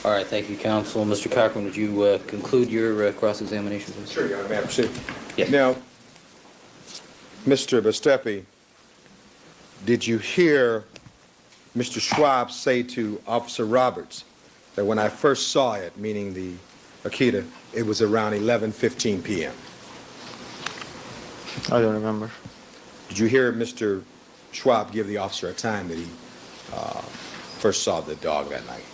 B: All right, thank you, counsel. Mr. Cochran, would you conclude your cross-examination, please?
I: Sure, Your Honor, may I proceed?
B: Yes.
I: Now, Mr. Bastepi, did you hear Mr. Schwab say to Officer Roberts that when I first saw it, meaning the Akita, it was around 11:15 p.m.?
H: I don't remember.
I: Did you hear Mr. Schwab give the officer a time that he first saw the dog that night?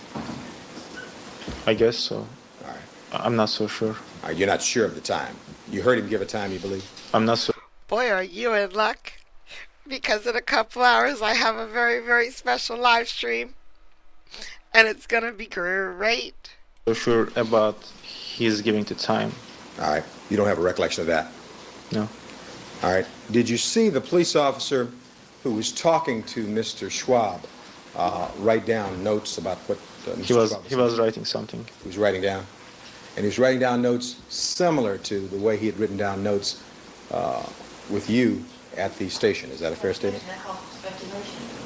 H: I guess so.
I: All right.
H: I'm not so sure.
I: All right, you're not sure of the time. You heard him give a time, you believe?
H: I'm not so.
A: Boy, are you in luck. Because in a couple hours I have a very, very special live stream. And it's going to be great.
H: So sure about his giving the time.
I: All right. You don't have a recollection of that?
H: No.
I: All right. Did you see the police officer who was talking to Mr. Schwab write down notes about what Mr. Schwab
H: He was writing something.
I: He was writing down? And he was writing down notes similar to the way he had written down notes with you at the station. Is that a fair statement?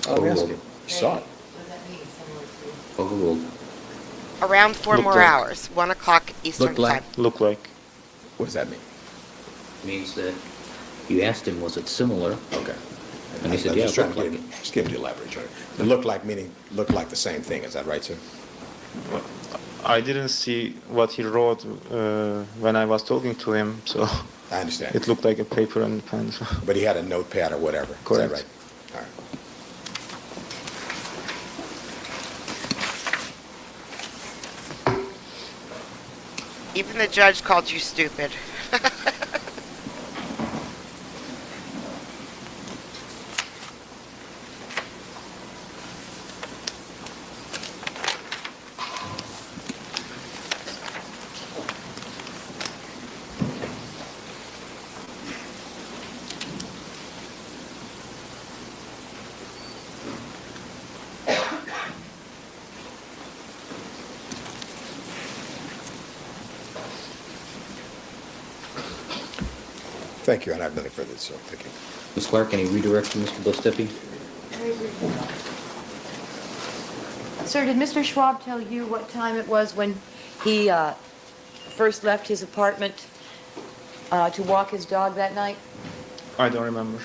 I: Oh, yes. You saw it.
B: Overruled.
A: Around 4
H: Looked
A: more
H: like-
A: hours. 1 o'clock Eastern
B: Looked like-
A: time.
H: Look like.
I: What does that mean?
B: Means that you asked him, was it similar?
I: Okay.
B: And he said,
I: I'm
B: yeah,
I: just
B: it
I: trying to
B: looked
I: get
B: like
I: him, just get him to elaborate. Right? It looked like meaning looked like the same thing. Is that right, sir?
H: I didn't see what he wrote when I was talking to him, so
I: I understand.
H: it looked like a paper and pen.
I: But he had a notepad or whatever. Is
H: Correct.
I: that right? All right.
A: Even the judge called you stupid.
C: Thank you, and I have nothing further, so thank you.
B: Ms. Clark, any redirect to Mr. Bostippy?
D: Sir, did Mr. Schwab tell you what time it was when he first left his apartment to walk his dog that night?
H: I don't remember.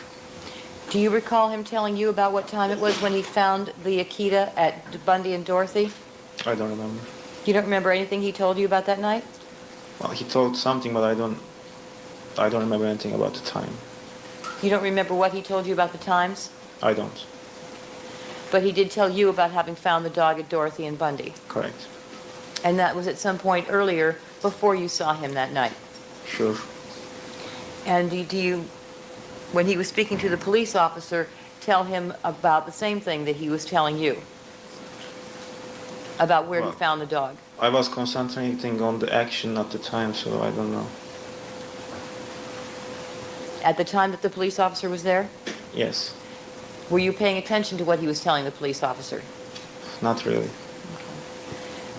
D: Do you recall him telling you about what time it was when he found the Akita at Bundy and Dorothy?
H: I don't remember.
D: You don't remember anything he told you about that night?
H: Well, he told something, but I don't remember anything about the time.
D: You don't remember what he told you about the times?
H: I don't.
D: But he did tell you about having found the dog at Dorothy and Bundy.
H: Correct.
D: And that was at some point earlier before you saw him that night.
H: Sure.
D: And do you, when he was speaking to the police officer, tell him about the same thing that he was telling you? About where he
H: Well,
D: found the dog?
H: I was concentrating on the action at the time, so I don't know.
D: At the time that the police officer was there?
H: Yes.
D: Were you paying attention to what he was telling the police officer?
H: Not really.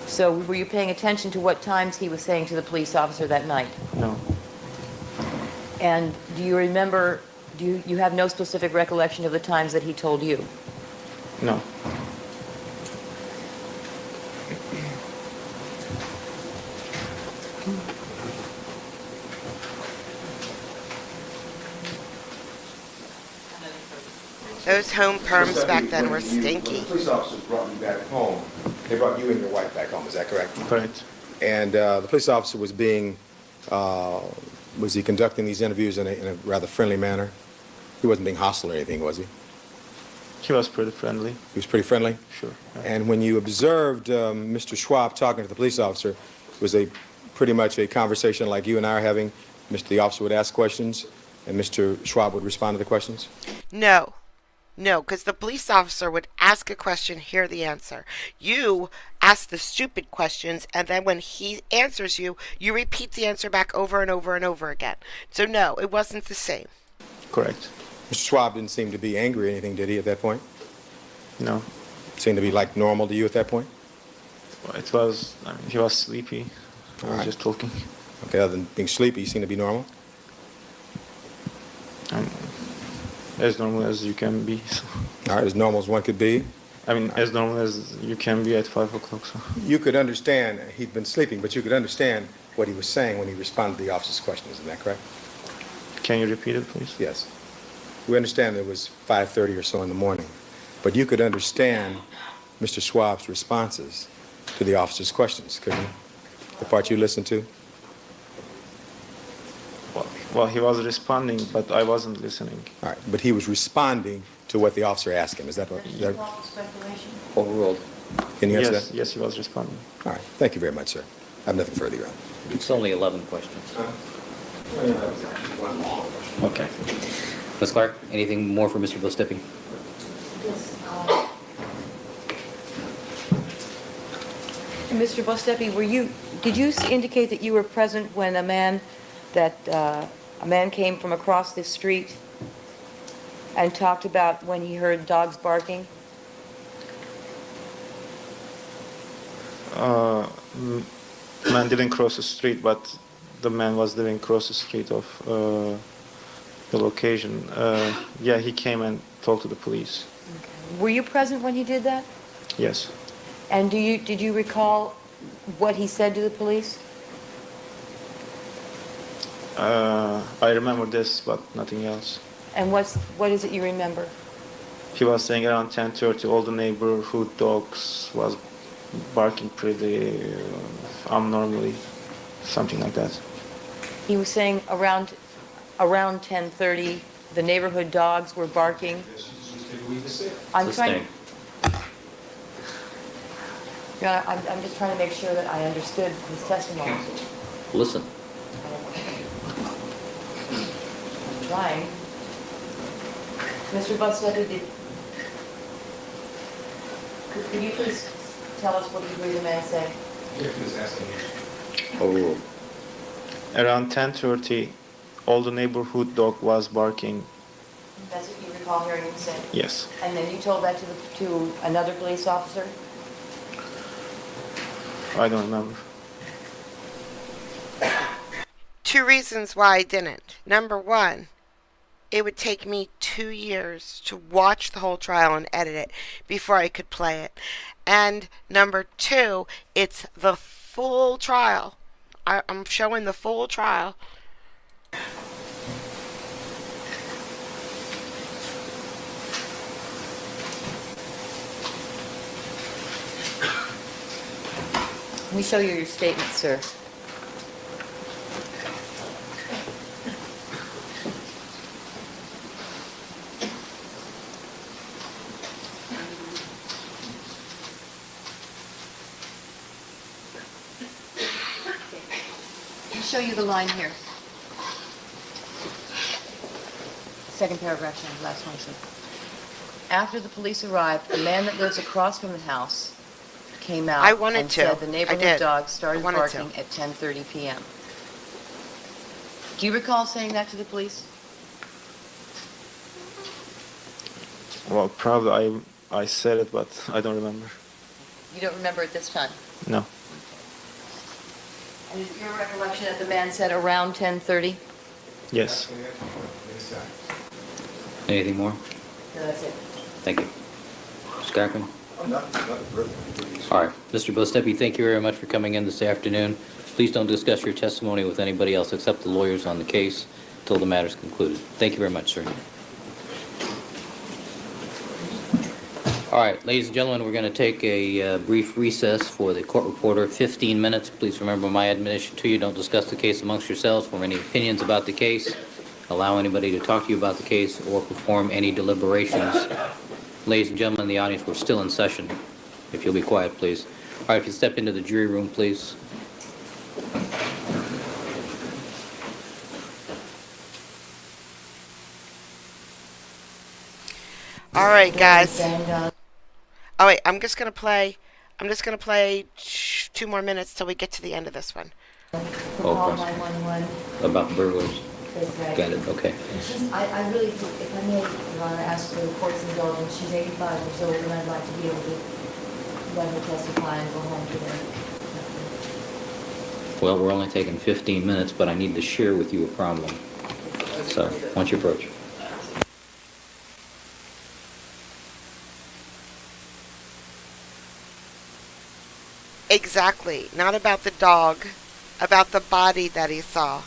D: So were you paying attention to what times he was saying to the police officer that night?
H: No.
D: And do you remember, you have no specific recollection of the times that he told you?
H: No.
A: Those home perms back then were stinky.
C: When the police officers brought you back home, they brought you and your wife back home, is that correct?
H: Correct.
C: And the police officer was was he conducting these interviews in a rather friendly manner? He wasn't being hostile or anything, was he?
H: He was pretty friendly.
C: He was pretty friendly?
H: Sure. Yeah.
C: And when you observed Mr. Schwab talking to the police officer, was a pretty much a conversation like you and I are having? The officer would ask questions, and Mr. Schwab would respond to the questions?
A: No. No, because the police officer would ask a question, hear the answer. You ask the stupid questions, and then when he answers you, you repeat the answer back over and over and over again. So no, it wasn't the same.
H: Correct.
C: Mr. Schwab didn't seem to be angry or anything, did he, at that point?
H: No.
C: Seemed to be like normal to you at that point?
H: Well, it was, he was sleepy. I was
C: Alright.
H: just talking.
C: Okay, other than being sleepy, he seemed to be normal?
H: As normal as you can be. So.
C: All right, as normal as one could be?
H: I mean, as normal as you can be at 5 o'clock. So.
C: You could understand, he'd been sleeping, but you could understand what he was saying when he responded to the officer's questions, isn't that correct?
H: Can you repeat it, please?
C: Yes. We understand it was 5:30 or so in the morning, but you could understand Mr. Schwab's responses to the officer's questions, couldn't you? The part you listened to?
H: Well, he was responding, but I wasn't listening.
C: All right, but he was responding to what the officer asked him. Is that what?
B: Overruled.
C: Can you answer
H: Yes,
C: that?
H: yes, he was responding.
C: All right, thank you very much, sir. I have nothing further, Your Honor.
B: It's only 11 questions. Okay. Ms. Clark, anything more for Mr. Bostippy?
D: Mr. Bostepi, did you indicate that you were present when a man came from across the street and talked about when he heard dogs barking?
H: Man didn't cross the street, but the man was living across the street of the location. Yeah, he came and talked to the police.
D: Were you present when he did that?
H: Yes.
D: And did you recall what he said to the police?
H: I remember this, but nothing else.
D: And what is it you remember?
H: He was saying around 10:30, all the neighborhood dogs was barking pretty abnormally, something like that.
D: He was saying around 10:30, the neighborhood dogs were barking. I'm
B: Sustained.
D: I'm just trying to make sure that I understood his testimony.
B: Listen.
D: I'm trying. Mr. Bostepi, could you please tell us what you heard the man say?
B: Overruled.
H: Around 10:30, all the neighborhood dog was barking.
D: That's what you recall hearing him say?
H: Yes.
D: And then you told that to another police officer?
H: I don't remember.
A: Two reasons why I didn't. Number one, it would take me 2 years to watch the whole trial and edit it before I could play it. And number two, it's the full trial. I'm showing the full trial.
D: Let me show you your statement, sir. Let me show you the line here. Second paragraph, Shannon, last one, sir. After the police arrived, the man that lives across from the house came out
A: I wanted
D: and
A: to.
D: said the
A: I
D: neighborhood
A: did.
D: dog started
A: I wanted
D: barking
A: to.
D: at 10:30 p.m. Do you recall saying that to the police?
H: Well, probably I said it, but I don't remember.
D: You don't remember at this time?
H: No.
D: And is it your recollection that the man said around 10:30?
H: Yes.
B: Anything more?
D: No, that's it.
B: Thank you. Mr. Cochran? All right. Mr. Bostepi, thank you very much for coming in this afternoon. Please don't discuss your testimony with anybody else except the lawyers on the case until the matter is concluded. Thank you very much, sir. All right, ladies and gentlemen, we're going to take a brief recess for the court reporter, 15 minutes. Please remember my admonition to you, don't discuss the case amongst yourselves, form any opinions about the case, allow anybody to talk to you about the case, or perform any deliberations. Ladies and gentlemen in the audience, we're still in session. If you'll be quiet, please. All right, if you step into the jury room, please.
A: All right, guys.
D: And,
A: Oh wait, I'm just gonna play 2 more minutes till we get to the end of this one.
D: call
B: Okay.
D: 911.
B: About the burglars.
D: That's right.
B: Got it, okay.
D: And I really, if I may, Your Honor, ask for the court's indulgence. She's 85 years old, and I'd like to be able to let her testify and go home today.
B: Well, we're only taking 15 minutes, but I need to share with you a problem. So, why don't you approach?
A: Exactly. Not about the dog, about the body that he saw.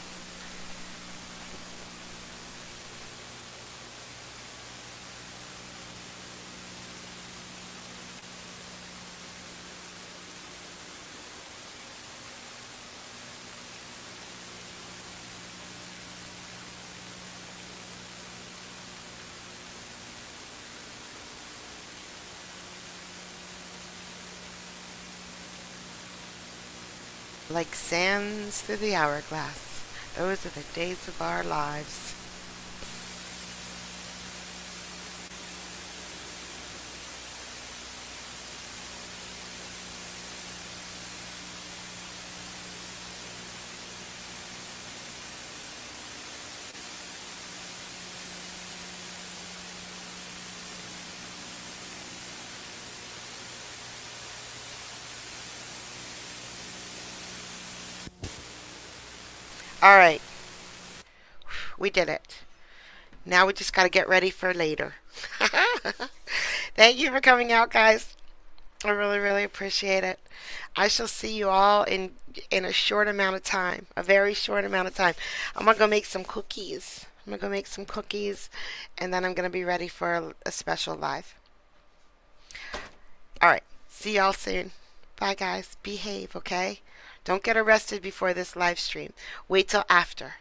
A: Like sands through the hourglass. Those are the days of our lives. All right. We did it. Now we just got to get ready for later. Thank you for coming out, guys. I really, really appreciate it. I shall see you all in a short amount of time, a very short amount of time. I'm going to go make some cookies. And then I'm going to be ready for a special live. All right. See y'all soon. Bye, guys. Behave, okay? Don't get arrested before this live stream. Wait till after.